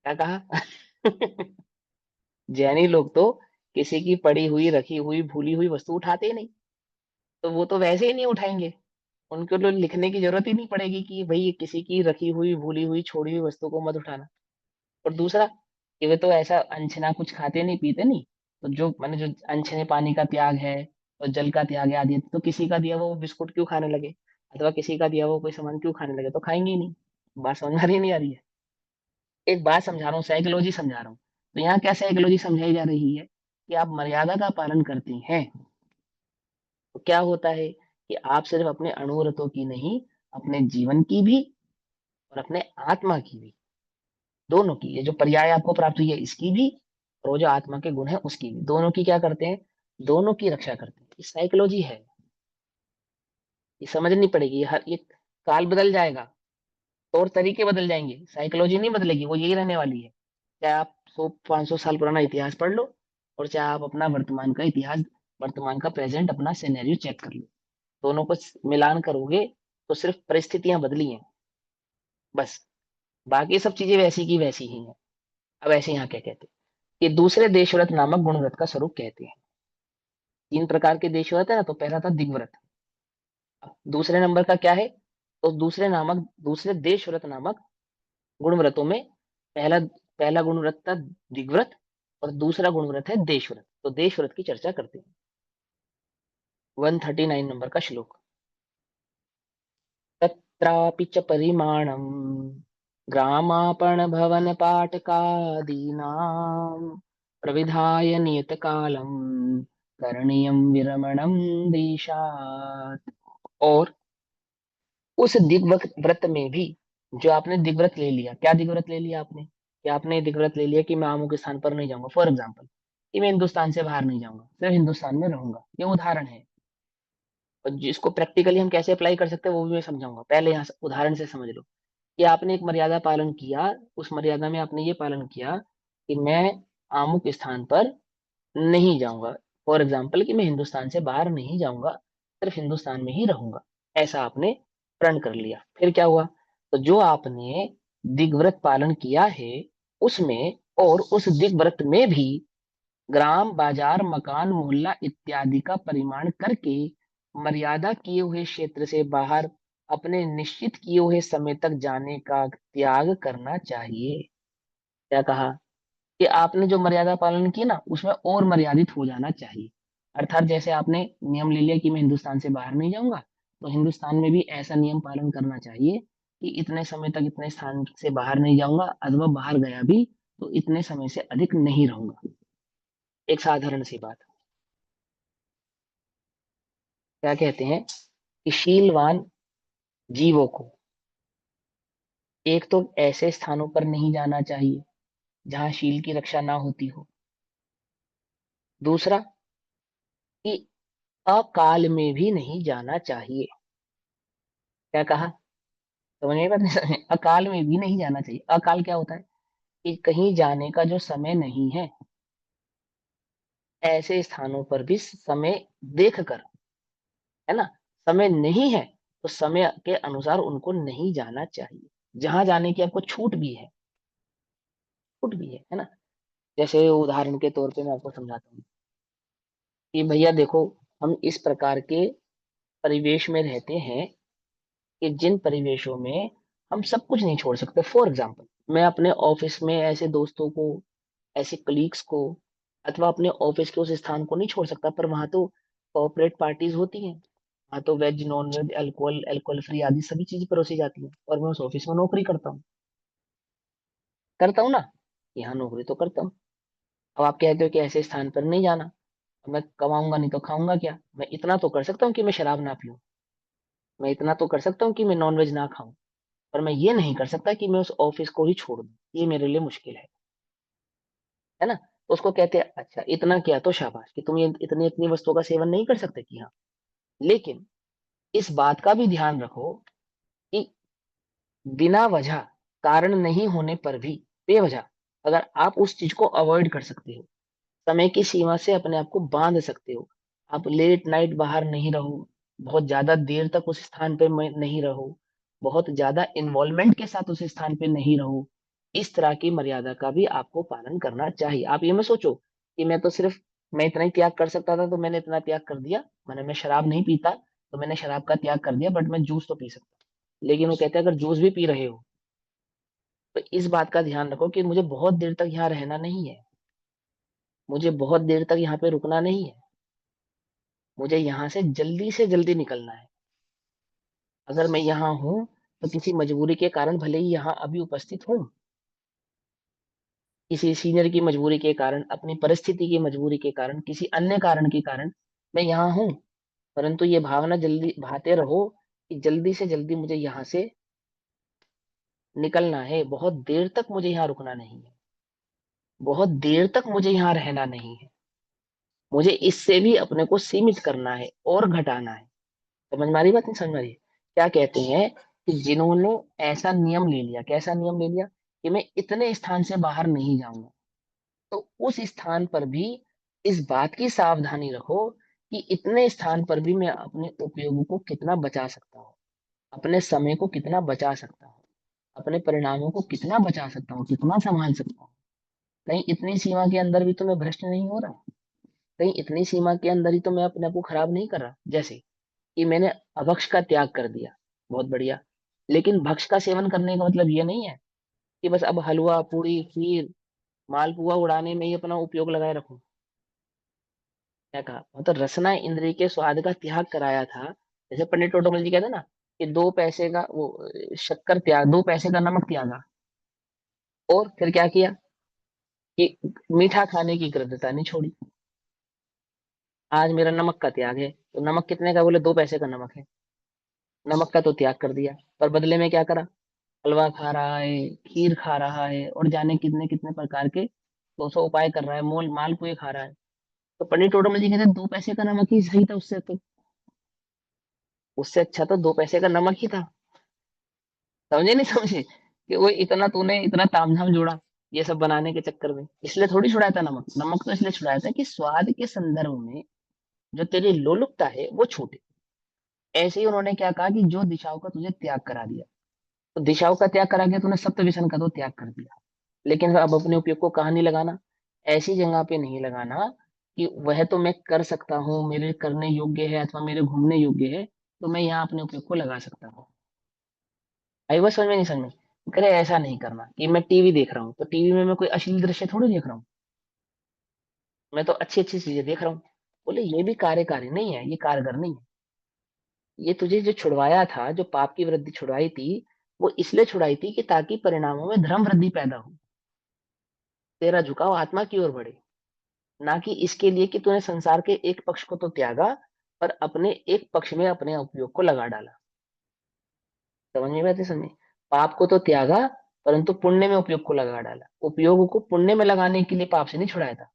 क्या कहा? जैनी लोग तो किसी की पड़ी हुई, रखी हुई, भूली हुई वस्तु उठाते ही नहीं। तो वो तो वैसे ही नहीं उठाएंगे, उनको तो लिखने की जरूरत ही नहीं पड़ेगी कि भाई ये किसी की रखी हुई, भूली हुई, छोड़ी हुई वस्तु को मत उठाना। और दूसरा कि वे तो ऐसा अनछना कुछ खाते नहीं, पीते नहीं। तो जो मैंने जो अनछने पानी का त्याग है और जल का त्याग है आदि, तो किसी का दिया हुआ वो बिस्कुट क्यों खाने लगे, अथवा किसी का दिया हुआ कोई सामान क्यों खाने लगे, तो खाएंगे ही नहीं। बात समझ आ रही नहीं आ रही है? एक बात समझा रहा हूँ, साइकोलॉजी समझा रहा हूँ। तो यहाँ क्या साइकोलॉजी समझाई जा रही है कि आप मर्यादा का पालन करती हैं तो क्या होता है कि आप सिर्फ अपने अणुव्रतों की नहीं, अपने जीवन की भी और अपने आत्मा की भी, दोनों की, ये जो पर्याय आपको प्राप्त हुई है इसकी भी, और वो जो आत्मा के गुण है उसकी भी, दोनों की क्या करते हैं, दोनों की रक्षा करते हैं। ये साइकोलॉजी है, ये समझनी पड़ेगी। हर ये काल बदल जाएगा, तौर तरीके बदल जाएंगे, साइकोलॉजी नहीं बदलेगी, वो यही रहने वाली है। चाहे आप 100-500 साल पुराना इतिहास पढ़ लो, और चाहे आप अपना वर्तमान का इतिहास, वर्तमान का प्रेजेंट अपना सिनेरियो चेक कर लो, दोनों को मिलान करोगे तो सिर्फ परिस्थितियां बदली हैं बस, बाकी सब चीजें वैसी की वैसी ही हैं। अब ऐसे यहाँ क्या कहते हैं कि दूसरे देशव्रत नामक गुणव्रत का स्वरूप कहते हैं। 3 प्रकार के देशव्रत है ना, तो पहला था दिग्व्रत। अब दूसरे नंबर का क्या है, तो दूसरे देशव्रत नामक गुणव्रतों में पहला पहला गुणव्रत था दिग्व्रत, और दूसरा गुणव्रत है देशव्रत। तो देशव्रत की चर्चा करते हैं। 139 नंबर का श्लोक। तत्रापि च परिमाणम् ग्रामापण भवन पाटकादीनां प्रविधाय नियतकालं करणीयं विरमणं देशात्। और उस दिग्व्रत व्रत में भी, जो आपने दिग्व्रत ले लिया, क्या दिग्व्रत ले लिया आपने, कि आपने दिग्व्रत ले लिया कि मैं अमुक स्थान पर नहीं जाऊंगा, फॉर एग्जाम्पल कि मैं हिंदुस्तान से बाहर नहीं जाऊंगा, सिर्फ हिंदुस्तान में रहूंगा, ये उदाहरण है। और जिसको प्रैक्टिकली हम कैसे अप्लाई कर सकते हैं वो भी मैं समझाऊंगा, पहले यहाँ उदाहरण से समझ लो। कि आपने एक मर्यादा पालन किया, उस मर्यादा में आपने ये पालन किया कि मैं अमुक स्थान पर नहीं जाऊंगा, फॉर एग्जाम्पल कि मैं हिंदुस्तान से बाहर नहीं जाऊंगा, सिर्फ हिंदुस्तान में ही रहूंगा, ऐसा आपने प्रण कर लिया। फिर क्या हुआ, तो जो आपने दिग्व्रत पालन किया है उसमें, और उस दिग्व्रत में भी ग्राम, बाजार, मकान, मोहल्ला इत्यादि का परिमाण करके मर्यादा किए हुए क्षेत्र से बाहर अपने निश्चित किए हुए समय तक जाने का त्याग करना चाहिए। क्या कहा, कि आपने जो मर्यादा पालन की ना उसमें और मर्यादित हो जाना चाहिए। अर्थात जैसे आपने नियम ले लिया कि मैं हिंदुस्तान से बाहर नहीं जाऊंगा, तो हिंदुस्तान में भी ऐसा नियम पालन करना चाहिए कि इतने समय तक इतने स्थान से बाहर नहीं जाऊंगा, अथवा बाहर गया भी तो इतने समय से अधिक नहीं रहूंगा। एक साधारण सी बात, क्या कहते हैं कि शीलवान जीवों को एक तो ऐसे स्थानों पर नहीं जाना चाहिए जहां शील की रक्षा ना होती हो। दूसरा कि अकाल में भी नहीं जाना चाहिए। क्या कहा, समझ में बात नहीं समझ में? अकाल में भी नहीं जाना चाहिए। अकाल क्या होता है, कि कहीं जाने का जो समय नहीं है, ऐसे स्थानों पर भी समय देख कर, है ना, समय नहीं है तो समय के अनुसार उनको नहीं जाना चाहिए। जहां जाने की आपको छूट भी है, छूट भी है ना। जैसे उदाहरण के तौर पे मैं आपको समझाता हूँ कि भैया देखो, हम इस प्रकार के परिवेश में रहते हैं कि जिन परिवेशों में हम सब कुछ नहीं छोड़ सकते। फॉर एग्जाम्पल, मैं अपने ऑफिस में ऐसे दोस्तों को, ऐसे कलीग्स को, अथवा अपने ऑफिस के उस स्थान को नहीं छोड़ सकता, पर वहां तो कॉर्पोरेट पार्टीज होती हैं, वहां तो veg, non veg, alcohol, alcohol free आदि सभी चीज परोसी जाती है, और मैं उस ऑफिस में नौकरी करता हूँ ना, यहाँ नौकरी तो करता हूँ। अब आप कहते हो कि ऐसे स्थान पर नहीं जाना, अब मैं कमाऊंगा नहीं तो खाऊंगा क्या। मैं इतना तो कर सकता हूँ कि मैं शराब ना पीऊं, मैं इतना तो कर सकता हूँ कि मैं नॉनवेज ना खाऊं, पर मैं ये नहीं कर सकता कि मैं उस ऑफिस को ही छोड़ दूं, ये मेरे लिए मुश्किल है ना। तो उसको कहते हैं अच्छा इतना किया तो शाबाश कि तुम ये इतनी इतनी वस्तुओं का सेवन नहीं कर सकते, कि हाँ, लेकिन इस बात का भी ध्यान रखो कि बिना वजह, कारण नहीं होने पर भी बेवजह अगर आप उस चीज को अवॉइड कर सकते हो, समय की सीमा से अपने आप को बांध सकते हो, आप लेट नाइट बाहर नहीं रहो, बहुत ज्यादा देर तक उस स्थान पे नहीं रहो, बहुत ज्यादा इन्वॉल्वमेंट के साथ उस स्थान पे नहीं रहो, इस तरह की मर्यादा का भी आपको पालन करना चाहिए। आप ये मत सोचो कि मैं तो सिर्फ, मैं इतना ही त्याग कर सकता था तो मैंने इतना त्याग कर दिया, मैंने, मैं शराब नहीं पीता तो मैंने शराब का त्याग कर दिया, बट मैं जूस तो पी सकता। लेकिन वो कहते हैं अगर जूस भी पी रहे हो तो इस बात का ध्यान रखो कि मुझे बहुत देर तक यहाँ रहना नहीं है, मुझे बहुत देर तक यहाँ पे रुकना नहीं है, मुझे यहाँ से जल्दी निकलना है। अगर मैं यहाँ हूँ तो किसी मजबूरी के कारण भले ही यहाँ अभी उपस्थित हूँ, किसी सीनियर की मजबूरी के कारण, अपनी परिस्थिति की मजबूरी के कारण, किसी अन्य कारण के कारण मैं यहाँ हूँ, परंतु ये भावना जल्दी भाते रहो कि जल्दी से जल्दी मुझे यहाँ से निकलना है, बहुत देर तक मुझे यहाँ रुकना नहीं है, बहुत देर तक मुझे यहाँ रहना नहीं है, मुझे इससे भी अपने को सीमित करना है और घटाना है। समझ में आ रही बात, नहीं समझ में आ रही? क्या कहते हैं कि जिन्होंने ऐसा नियम ले लिया, कैसा नियम ले लिया कि मैं इतने स्थान से बाहर नहीं जाऊंगा, तो उस स्थान पर भी इस बात की सावधानी रखो कि इतने स्थान पर भी मैं अपने उपयोग को कितना बचा सकता हूँ, अपने समय को कितना बचा सकता हूँ, अपने परिणामों को कितना बचा सकता हूँ, कितना संभाल सकता हूँ। कहीं इतनी सीमा के अंदर भी तो मैं भ्रष्ट नहीं हो रहा, कहीं इतनी सीमा के अंदर ही तो मैं अपने आप को खराब नहीं कर रहा। जैसे कि मैंने अभक्ष का त्याग कर दिया, बहुत बढ़िया, लेकिन भक्ष का सेवन करने का मतलब ये नहीं है कि बस अब हलवा पूरी खीर मालपुआ उड़ाने में ही अपना उपयोग लगाए रखूं। क्या कहा, मतलब रसना इंद्रिय के स्वाद का त्याग कराया था, जैसे पंडित टोटोमल जी कहते हैं ना कि 2 पैसे का वो शक्कर त्याग, 2 पैसे का नमक त्यागा, और फिर क्या किया कि मीठा खाने की कृतज्ञता नहीं छोड़ी। आज मेरा नमक का त्याग है, तो नमक कितने का, बोले 2 पैसे का नमक है, नमक का तो त्याग कर दिया, पर बदले में क्या करा, हलवा खा रहा है, खीर खा रहा है, और जाने कितने कितने प्रकार के 200 उपाय कर रहा है, मोल मालपुए खा रहा है। तो पंडित टोटोमल जी कहते हैं 2 पैसे का नमक ही सही था उससे, तो उससे अच्छा तो 2 पैसे का नमक ही था। समझे नहीं समझे कि वो इतना तूने इतना तामझाम जोड़ा ये सब बनाने के चक्कर में, इसलिए थोड़ी छुड़ाया था नमक, नमक तो इसलिए छुड़ाया था कि स्वाद के संदर्भ में जो तेरी लोलुपता है वो छूटे। ऐसे ही उन्होंने क्या कहा कि जो दिशाओं का तुझे त्याग करा दिया, तो दिशाओं का त्याग करा के तूने सप्त व्यसन का तो त्याग कर दिया, लेकिन अब अपने उपयोग को कहाँ नहीं लगाना, ऐसी जगह पे नहीं लगाना कि वह तो मैं कर सकता हूँ, मेरे करने योग्य है अथवा मेरे घूमने योग्य है, तो मैं यहाँ अपने उपयोग को लगा सकता हूँ। आई बात समझ में, नहीं समझ में? करे ऐसा नहीं करना कि मैं टीवी देख रहा हूँ तो टीवी में मैं कोई अश्लील दृश्य थोड़ी देख रहा हूँ, मैं तो अच्छी अच्छी चीजें देख रहा हूँ। बोले ये भी कार्यकारी नहीं है, ये कारगर नहीं है। ये तुझे जो छुड़वाया था, जो पाप की वृद्धि छुड़वाई थी, वो इसलिए छुड़ाई थी कि ताकि परिणामों में धर्म वृद्धि पैदा हो, तेरा झुकाव आत्मा की ओर बढ़े, ना कि इसके लिए कि तूने संसार के एक पक्ष को तो त्यागा पर अपने एक पक्ष में अपने उपयोग को लगा डाला। समझ में आती, समझ? पाप को तो त्यागा परंतु पुण्य में उपयोग को लगा डाला, उपयोग को पुण्य में लगाने के लिए पाप से नहीं छुड़ाया था,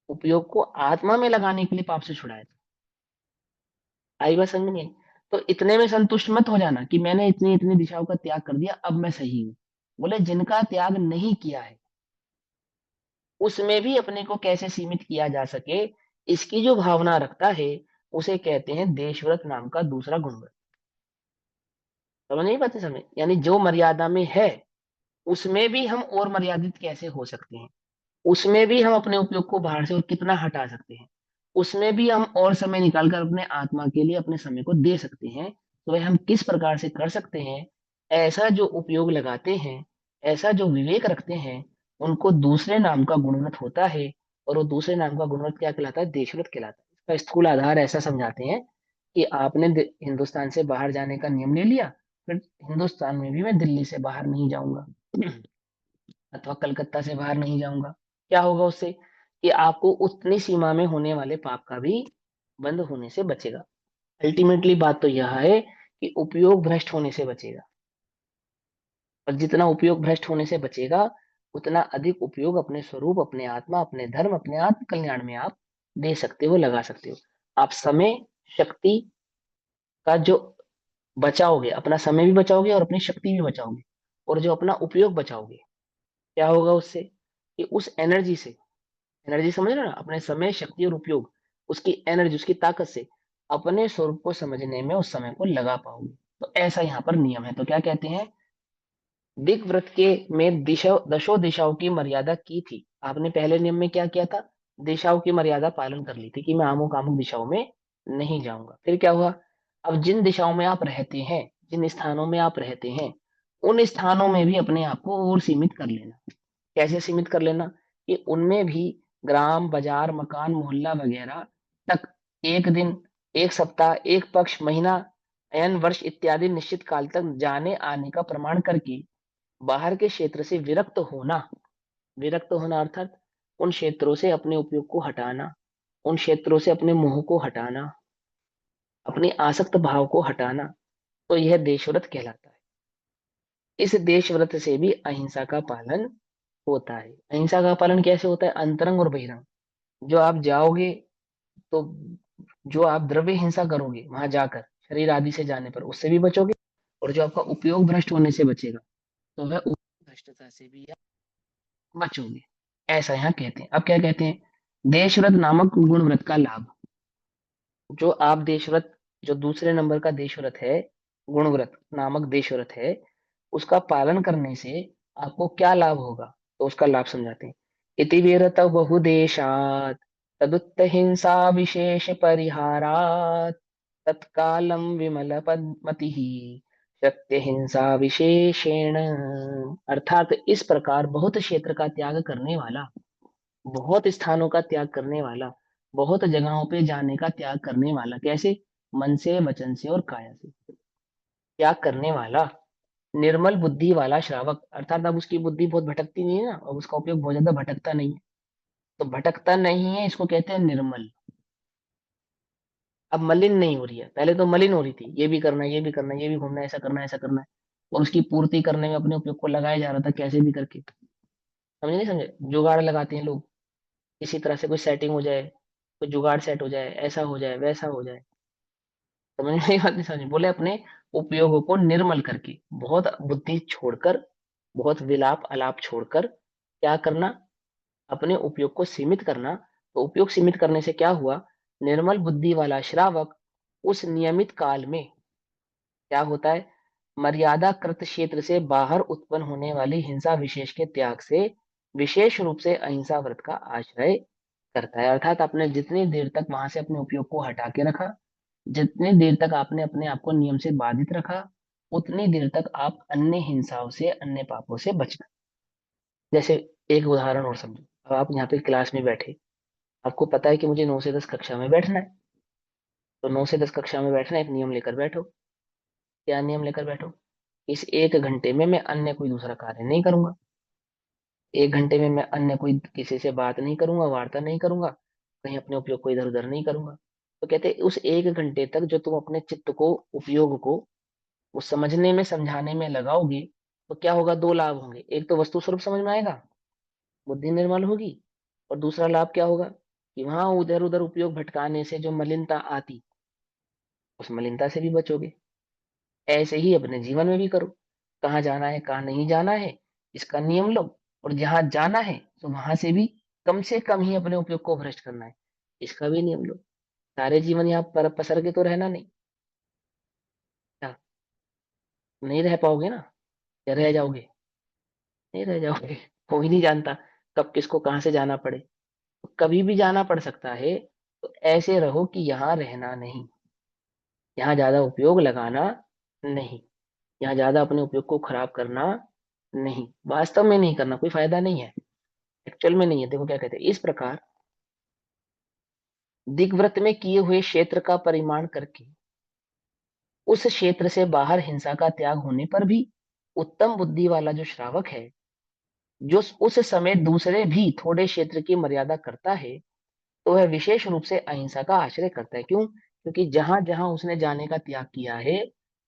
उपयोग को आत्मा में लगाने के लिए पाप से छुड़ाया था। आई बात समझ में? तो इतने में संतुष्ट मत हो जाना कि मैंने इतनी इतनी दिशाओं का त्याग कर दिया अब मैं सही हूं। बोले जिनका त्याग नहीं किया है उसमें भी अपने को कैसे सीमित किया जा सके, इसकी जो भावना रखता है उसे कहते हैं देशव्रत नाम का दूसरा गुणव्रत। समझ नहीं पाते समय, यानी जो मर्यादा में है उसमें भी हम और मर्यादित कैसे हो सकते हैं, उसमें भी हम अपने उपयोग को बाहर से और कितना हटा सकते हैं, उसमें भी हम और समय निकाल कर अपने आत्मा के लिए अपने समय को दे सकते हैं, तो वह हम किस प्रकार से कर सकते हैं। ऐसा जो उपयोग लगाते हैं, ऐसा जो विवेक रखते हैं, उनको दूसरे नाम का गुणव्रत होता है, और वो दूसरे नाम का गुणव्रत क्या कहलाता है, देशव्रत कहलाता है। इसका स्थूल आधार ऐसा समझाते हैं कि आपने हिंदुस्तान से बाहर जाने का नियम ले लिया, फिर हिंदुस्तान में भी मैं दिल्ली से बाहर नहीं जाऊंगा अथवा कलकत्ता से बाहर नहीं जाऊंगा। क्या होगा उससे कि आपको उतनी सीमा में होने वाले पाप का भी बंद होने से बचेगा। अल्टीमेटली बात तो यह है कि उपयोग भ्रष्ट होने से बचेगा, और जितना उपयोग भ्रष्ट होने से बचेगा उतना अधिक उपयोग अपने स्वरूप, अपने आत्मा, अपने धर्म, अपने आत्म कल्याण में आप दे सकते हो, लगा सकते हो। आप समय, शक्ति का जो बचाओगे, अपना समय भी बचाओगे और अपनी शक्ति भी बचाओगे, और जो अपना उपयोग बचाओगे, क्या होगा उससे, कि उस एनर्जी से, एनर्जी समझ रहे हो ना, अपने समय, शक्ति और उपयोग, उसकी एनर्जी, उसकी ताकत से अपने स्वरूप को समझने में उस समय को लगा पाओगे। तो ऐसा यहाँ पर नियम है। तो क्या कहते हैं, दिग्व्रत के में दिशा, दशो दिशाओं की मर्यादा की थी। आपने पहले नियम में क्या किया था, दिशाओं की मर्यादा पालन कर ली थी कि मैं अमुक अमुक दिशाओं में नहीं जाऊंगा। फिर क्या हुआ, अब जिन दिशाओं में आप रहते हैं, जिन स्थानों में आप रहते हैं, उन स्थानों में भी अपने आप को और सीमित कर लेना। कैसे सीमित कर लेना, कि उनमें भी ग्राम, बाजार, मकान, मोहल्ला वगैरह तक एक दिन, एक सप्ताह, एक पक्ष, महीना, एन वर्ष इत्यादि निश्चित काल तक जाने आने का प्रमाण करके बाहर के क्षेत्र से विरक्त होना। विरक्त होना अर्थात उन क्षेत्रों से अपने उपयोग को हटाना, उन क्षेत्रों से अपने मोह को हटाना, अपने आसक्त भाव को हटाना। तो यह देशव्रत कहलाता है। इस देशव्रत से भी अहिंसा का पालन होता है। अहिंसा का पालन कैसे होता है, अंतरंग और बहिरंग। जो आप जाओगे, तो जो आप द्रव्य हिंसा करोगे वहां जाकर, शरीर आदि से जाने पर, उससे भी बचोगे, और जो आपका उपयोग भ्रष्ट होने से बचेगा, तो वह उपयोग भ्रष्टता से भी बचोगे। ऐसा यहाँ कहते हैं। अब क्या कहते हैं, देशव्रत नामक गुणव्रत का लाभ। जो आप देशव्रत, जो दूसरे नंबर का देशव्रत है, गुणव्रत नामक देशव्रत है, उसका पालन करने से आपको क्या लाभ होगा, तो उसका लाभ समझाते हैं। इति विरत बहुदेशात तदुत्त हिंसा विशेष परिहारात तत्कालम विमल पद्मति सत्य हिंसा विशेषेण। अर्थात इस प्रकार बहुत क्षेत्र का त्याग करने वाला, बहुत स्थानों का त्याग करने वाला, बहुत जगहों पे जाने का त्याग करने वाला, कैसे, मन से, वचन से और काया से त्याग करने वाला, निर्मल बुद्धि वाला श्रावक, अर्थात अब उसकी बुद्धि बहुत भटकती नहीं है ना, और उसका उपयोग बहुत ज्यादा भटकता नहीं है। तो भटकता नहीं है, इसको कहते हैं निर्मल। अब मलिन नहीं हो रही है, पहले तो मलिन हो रही थी, ये भी करना है, ये भी करना है, ये भी घूमना है, ऐसा करना है, ऐसा करना है, और उसकी पूर्ति करने में अपने उपयोग को लगाया जा रहा था, कैसे भी करके। समझे नहीं समझे, जुगाड़ लगाते हैं लोग, किसी तरह से कोई सेटिंग हो जाए, कोई जुगाड़ सेट हो जाए, ऐसा हो जाए, वैसा हो जाए। समझ में, बात नहीं समझ, बोले अपने उपयोगों को निर्मल करके, बहुत बुद्धि छोड़कर, बहुत विलाप अलाप छोड़कर, क्या करना, अपने उपयोग को सीमित करना। तो उपयोग सीमित करने से क्या हुआ, निर्मल बुद्धि वाला श्रावक उस नियमित काल में क्या होता है, मर्यादा कृत क्षेत्र से बाहर उत्पन्न होने वाली हिंसा विशेष के त्याग से विशेष रूप से अहिंसा व्रत का आश्रय करता है। अर्थात आपने जितनी देर तक वहां से अपने उपयोग को हटा के रखा, जितनी देर तक आपने अपने आप को नियम से बाधित रखा, उतनी देर तक आप अन्य हिंसाओं से, अन्य पापों से बच गए। जैसे एक उदाहरण और समझो, अब आप यहाँ पे क्लास में बैठे, आपको पता है कि मुझे 9 से 10 कक्षा में बैठना है। तो 9 से 10 कक्षा में बैठना, एक नियम लेकर बैठो। क्या नियम लेकर बैठो, इस 1 घंटे में मैं अन्य कोई दूसरा कार्य नहीं करूंगा। 1 घंटे में मैं अन्य कोई, किसी से बात नहीं करूंगा, वार्ता नहीं करूंगा, कहीं अपने उपयोग को इधर उधर नहीं करूंगा। तो कहते हैं उस 1 घंटे तक जो तुम अपने चित्त को, उपयोग को वो समझने में, समझाने में लगाओगे, तो क्या होगा, दो लाभ होंगे। एक तो वस्तु स्वरूप समझ में आएगा, बुद्धि निर्मल होगी, और दूसरा लाभ क्या होगा, कि वहां उधर उधर उपयोग भटकाने से जो मलिनता आती, उस मलिनता से भी बचोगे। ऐसे ही अपने जीवन में भी करो, कहाँ जाना है, कहाँ नहीं जाना है, इसका नियम लो, और जहां जाना है तो वहां से कम ही अपने उपयोग को भ्रष्ट करना है, इसका भी नियम लो। सारे जीवन यहाँ पर पसर के तो रहना नहीं, क्या, नहीं रह पाओगे ना, या रह जाओगे, नहीं रह जाओगे। कोई नहीं जानता कब किसको कहाँ से जाना पड़े, तो कभी भी जाना पड़ सकता है। तो ऐसे रहो कि यहाँ रहना नहीं, यहाँ ज्यादा उपयोग लगाना नहीं, यहाँ ज्यादा अपने उपयोग को खराब करना नहीं, वास्तव में नहीं करना, कोई फायदा नहीं है, एक्चुअल में नहीं है। देखो क्या कहते हैं, इस प्रकार दिग्व्रत में किए हुए क्षेत्र का परिमाण करके उस क्षेत्र से बाहर हिंसा का त्याग होने पर भी उत्तम बुद्धि वाला जो श्रावक है, जो उस समय दूसरे भी थोड़े क्षेत्र की मर्यादा करता है, तो वह विशेष रूप से अहिंसा का आश्रय करता है। क्यों, क्योंकि जहां जहां उसने जाने का त्याग किया है,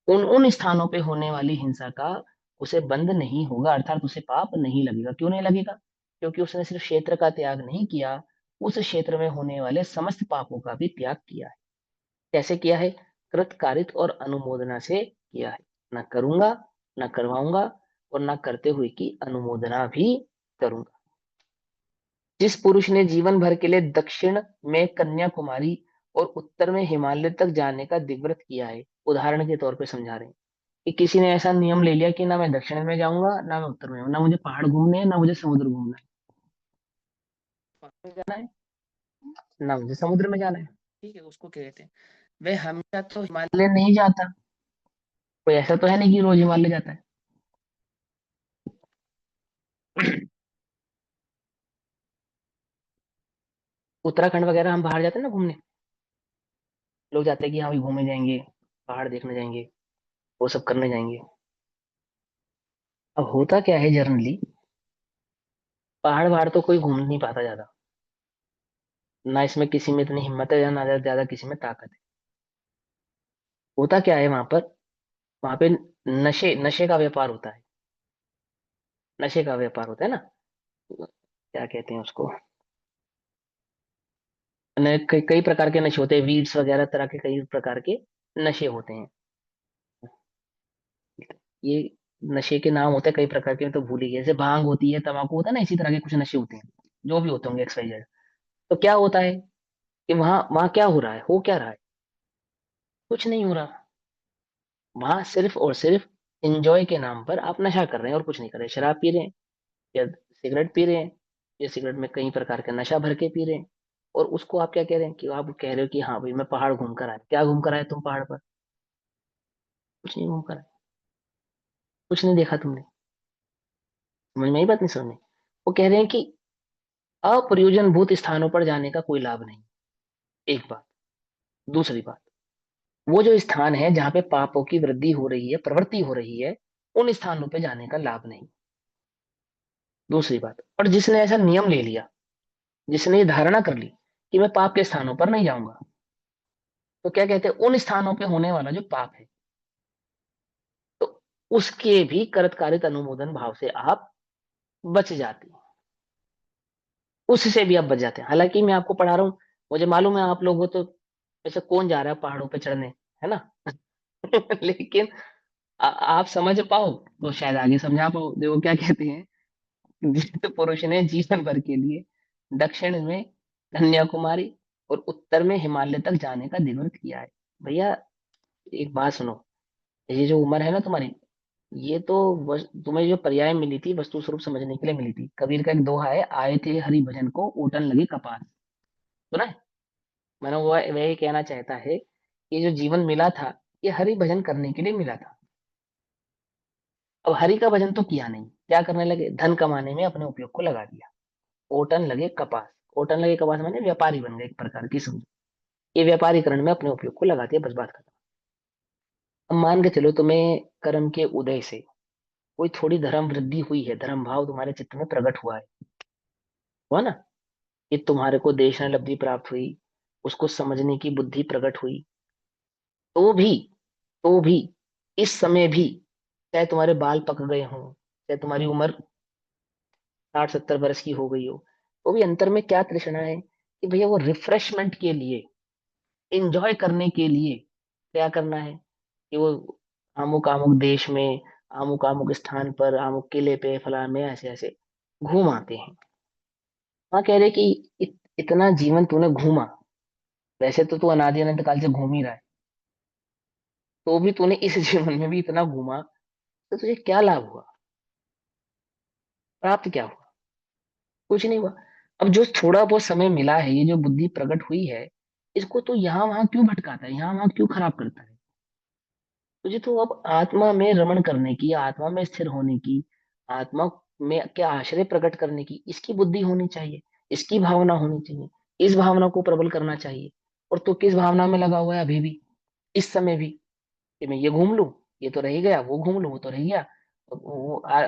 उन उन स्थानों पे होने वाली हिंसा का उसे बंद नहीं होगा, अर्थात उसे पाप नहीं लगेगा। क्यों नहीं लगेगा, क्योंकि उसने सिर्फ क्षेत्र का त्याग नहीं किया, उस क्षेत्र में होने वाले समस्त पापों का भी त्याग किया है। कैसे किया है, कृत कारित और अनुमोदना से किया है, ना करूंगा, ना करवाऊंगा, और ना करते हुए की अनुमोदना भी करूंगा। जिस पुरुष ने जीवन भर के लिए दक्षिण में कन्याकुमारी और उत्तर में हिमालय तक जाने का दिव्रत किया है, उदाहरण के तौर पे समझा रहे हैं कि किसी ने ऐसा नियम ले लिया कि ना मैं दक्षिण में जाऊंगा, ना मैं उत्तर में जाऊंगा, ना मुझे पहाड़ घूमने हैं, ना मुझे समुद्र घूमना है। पहाड़ में जाना है, ना मुझे समुद्र में जाना है, ठीक है, उसको क्या कहते हैं? वे हमेशा तो हिमालय नहीं जाता। कोई ऐसा तो है नहीं कि रोज हिमालय जाता है। उत्तराखंड वगैरह हम बाहर जाते हैं ना घूमने, लोग जाते हैं कि हाँ भाई घूमने जाएंगे, पहाड़ देखने जाएंगे, वो सब करने जाएंगे। अब होता क्या है जनरली, पहाड़ वहाड़ तो कोई घूम नहीं पाता ज्यादा, ना इसमें किसी में इतनी हिम्मत है, या ना ज्यादा किसी में ताकत है। होता क्या है वहां पर, वहां पे नशे नशे का व्यापार होता है। नशे का व्यापार होता है ना, क्या कहते हैं उसको, कई प्रकार के नशे होते हैं, वीड्स वगैरह तरह के कई प्रकार के नशे होते हैं। ये नशे के नाम होते हैं कई प्रकार के, मैं तो भूल ही गया, जैसे भांग होती है, तंबाकू होता है ना, इसी तरह के कुछ नशे होते हैं, जो भी होते होंगे XYZ। तो क्या होता है कि वहां वहां क्या हो रहा है, हो क्या रहा है, कुछ नहीं हो रहा। वहां सिर्फ और सिर्फ एंजॉय के नाम पर आप नशा कर रहे हैं और कुछ नहीं कर रहे, शराब पी रहे हैं, या सिगरेट पी रहे हैं, या सिगरेट में कई प्रकार का नशा भर के पी रहे हैं। और उसको आप क्या कह रहे हैं, कि आप कह रहे हो कि हाँ भाई मैं पहाड़ घूम कर आया, क्या घूम कर आए तुम पहाड़ पर? कुछ नहीं घूम कर आए, कुछ नहीं देखा तुमने। समझ में आई बात नहीं समझ में? वो कह रहे हैं कि अप्रयोजन भूत स्थानों पर जाने का कोई लाभ नहीं, एक बात। दूसरी बात, वो जो स्थान है जहाँ पे पापों की वृद्धि हो रही है, प्रवृत्ति हो रही है, उन स्थानों पे जाने का लाभ नहीं। दूसरी बात, और जिसने ऐसा नियम ले लिया, जिसने ये धारणा कर ली कि मैं पाप के स्थानों पर नहीं जाऊंगा, तो क्या कहते हैं, उन स्थानों पे होने वाला जो पाप है, तो उसके भी करतकारित अनुमोदन भाव से आप बच जाते हैं, उससे भी आप बच जाते हैं। हालांकि मैं आपको पढ़ा रहा हूँ, मुझे मालूम है आप लोग हो तो वैसे कौन जा रहा है पहाड़ों पे चढ़ने, है ना? लेकिन आप समझ पाओ तो शायद आगे समझा पाओ। देखो क्या कहते हैं, जिस पुरुष ने जीवन भर के लिए दक्षिण में कन्याकुमारी और उत्तर में हिमालय तक जाने का दिव्रत किया है। भैया एक बात सुनो, ये जो उम्र है ना तुम्हारी, ये तो तुम्हें जो पर्याय मिली थी वस्तु स्वरूप समझने के लिए मिली थी। कबीर का एक दोहा है, आए थे हरि भजन को ओटन लगे कपास। सुना है? मैंने वो वही कहना चाहता है, ये जो जीवन मिला था, ये हरि भजन करने के लिए मिला था। अब हरि का भजन तो किया नहीं, क्या करने लगे, धन कमाने में अपने उपयोग को लगा दिया। ओटन लगे कपास, ओटन लगे कपास माने व्यापारी बन गए एक प्रकार की, समझो। ये व्यापारीकरण में अपने उपयोग को लगा दिया, बस बात खत्म। अब मान के चलो तुम्हें कर्म के उदय से कोई थोड़ी धर्म वृद्धि हुई है, धर्म भाव तुम्हारे चित्त में प्रकट हुआ ना, कि तुम्हारे को देश में लब्धि प्राप्त हुई, उसको समझने की बुद्धि प्रकट हुई, तो भी तो भी इस समय भी, चाहे तुम्हारे बाल पक गए हों, चाहे तुम्हारी उम्र 60-70 वर्ष की हो गई हो, तो भी अंतर में क्या तृष्णा है कि भैया वो रिफ्रेशमेंट के लिए, इंजॉय करने के लिए क्या करना है, कि वो अमुक अमुक देश में, अमुक अमुक स्थान पर, अमुक किले पे फलान में ऐसे ऐसे घूम आते हैं। वहां कह रहे कि इतना जीवन तूने घूमा, वैसे तो तू अनादि अनंत काल से घूम ही रहा है, तो भी तूने इस जीवन में भी इतना घूमा, तो तुझे क्या लाभ हुआ, प्राप्त क्या हुआ? कुछ नहीं हुआ। अब जो थोड़ा बहुत समय मिला है, ये जो बुद्धि प्रकट हुई है, इसको तो यहाँ वहां क्यों भटकाता है, यहाँ वहां क्यों खराब करता है? तुझे तो अब आत्मा में रमण करने की, आत्मा में स्थिर होने की, आत्मा में क्या आश्रय प्रकट करने की, इसकी बुद्धि होनी चाहिए, इसकी भावना होनी चाहिए, इस भावना को प्रबल करना चाहिए। और तू किस भावना में लगा हुआ है अभी भी, इस समय भी, कि मैं ये घूम लूं, ये तो रह ही गया, वो घूम लूं, वो तो रह गया।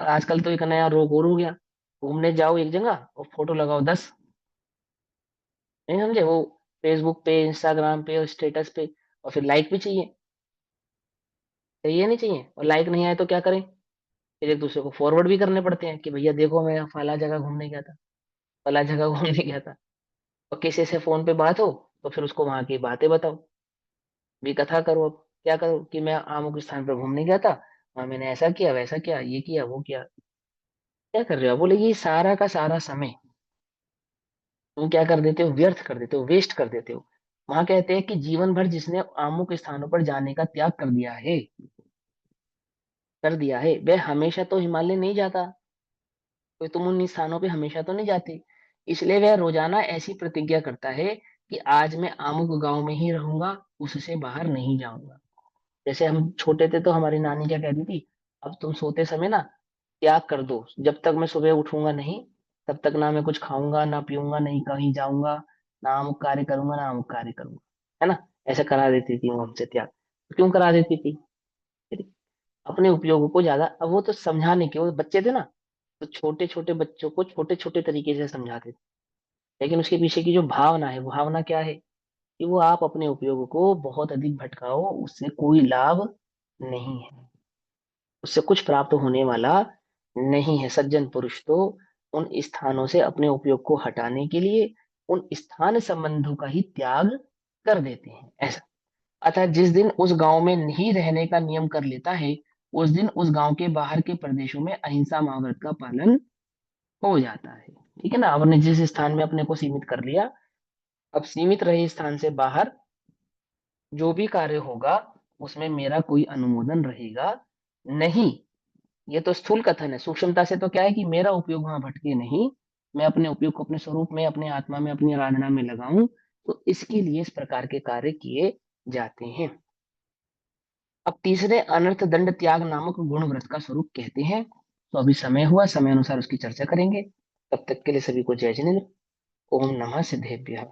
आजकल तो एक नया रोग और हो गया, घूमने जाओ एक जगह और फोटो लगाओ 10। नहीं समझे? वो फेसबुक पे, इंस्टाग्राम पे और स्टेटस पे, और फिर लाइक भी चाहिए, चाहिए नहीं चाहिए? और लाइक नहीं आए तो क्या करें, फिर एक दूसरे को फॉरवर्ड भी करने पड़ते हैं कि भैया देखो मैं फला जगह घूमने गया था, फला जगह घूमने गया था। और किसी से फोन पे बात हो तो फिर उसको वहां की बातें बताओ, भी कथा करो अब। क्या करूं कि मैं अमुक स्थान पर घूमने गया था, वहां मैंने ऐसा किया वैसा किया, ये किया वो किया। क्या कर रहे हो? बोले ये सारा का सारा समय तुम क्या कर देते हो, व्यर्थ कर देते हो, वेस्ट कर देते हो। वहां कहते हैं कि जीवन भर जिसने अमुक स्थानों पर जाने का त्याग कर दिया है, वह हमेशा तो हिमालय नहीं जाता। तो तुम उन स्थानों पे हमेशा तो नहीं जाते, इसलिए वह रोजाना ऐसी प्रतिज्ञा करता है कि आज मैं अमुक गांव में ही रहूंगा, उससे बाहर नहीं जाऊंगा। जैसे हम छोटे थे तो हमारी नानी क्या कहती थी, अब तुम सोते समय ना त्याग कर दो, जब तक मैं सुबह उठूंगा नहीं तब तक ना मैं कुछ खाऊंगा ना पीऊंगा, नहीं कहीं जाऊंगा, ना अमुक कार्य करूंगा ना अमुक कार्य करूंगा, है ना। ऐसा करा देती थी वो हमसे त्याग। क्यों करा देती थी? अपने उपयोग को ज्यादा, अब वो तो समझाने के, वो बच्चे थे ना, तो छोटे छोटे बच्चों को छोटे छोटे तरीके से समझाते थे। लेकिन उसके पीछे की जो भावना है, वो भावना क्या है कि वो आप अपने उपयोग को बहुत अधिक भटकाओ, उससे कोई लाभ नहीं है, उससे कुछ प्राप्त होने वाला नहीं है। सज्जन पुरुष तो उन स्थानों से अपने उपयोग को हटाने के लिए उन स्थान संबंधों का ही त्याग कर देते हैं, ऐसा। अतः जिस दिन उस गांव में नहीं रहने का नियम कर लेता है, उस दिन उस गांव के बाहर के प्रदेशों में अहिंसा महाव्रत का पालन हो जाता है। ठीक है ना। आपने जिस स्थान में अपने को सीमित कर लिया, अब सीमित रहे स्थान से बाहर जो भी कार्य होगा उसमें मेरा कोई अनुमोदन रहेगा नहीं। ये तो स्थूल कथन है। सूक्ष्मता से तो क्या है कि मेरा उपयोग वहां भटके नहीं, मैं अपने उपयोग को अपने स्वरूप में, अपने आत्मा में, अपनी आराधना में लगाऊं। तो इसके लिए इस प्रकार के कार्य किए जाते हैं। अब तीसरे अनर्थ दंड त्याग नामक गुण व्रत का स्वरूप कहते हैं। तो अभी समय हुआ, समय अनुसार उसकी चर्चा करेंगे। तब तक के लिए सभी को जय जिनेन्द्र। ओम नमः सिद्धेभ्यः।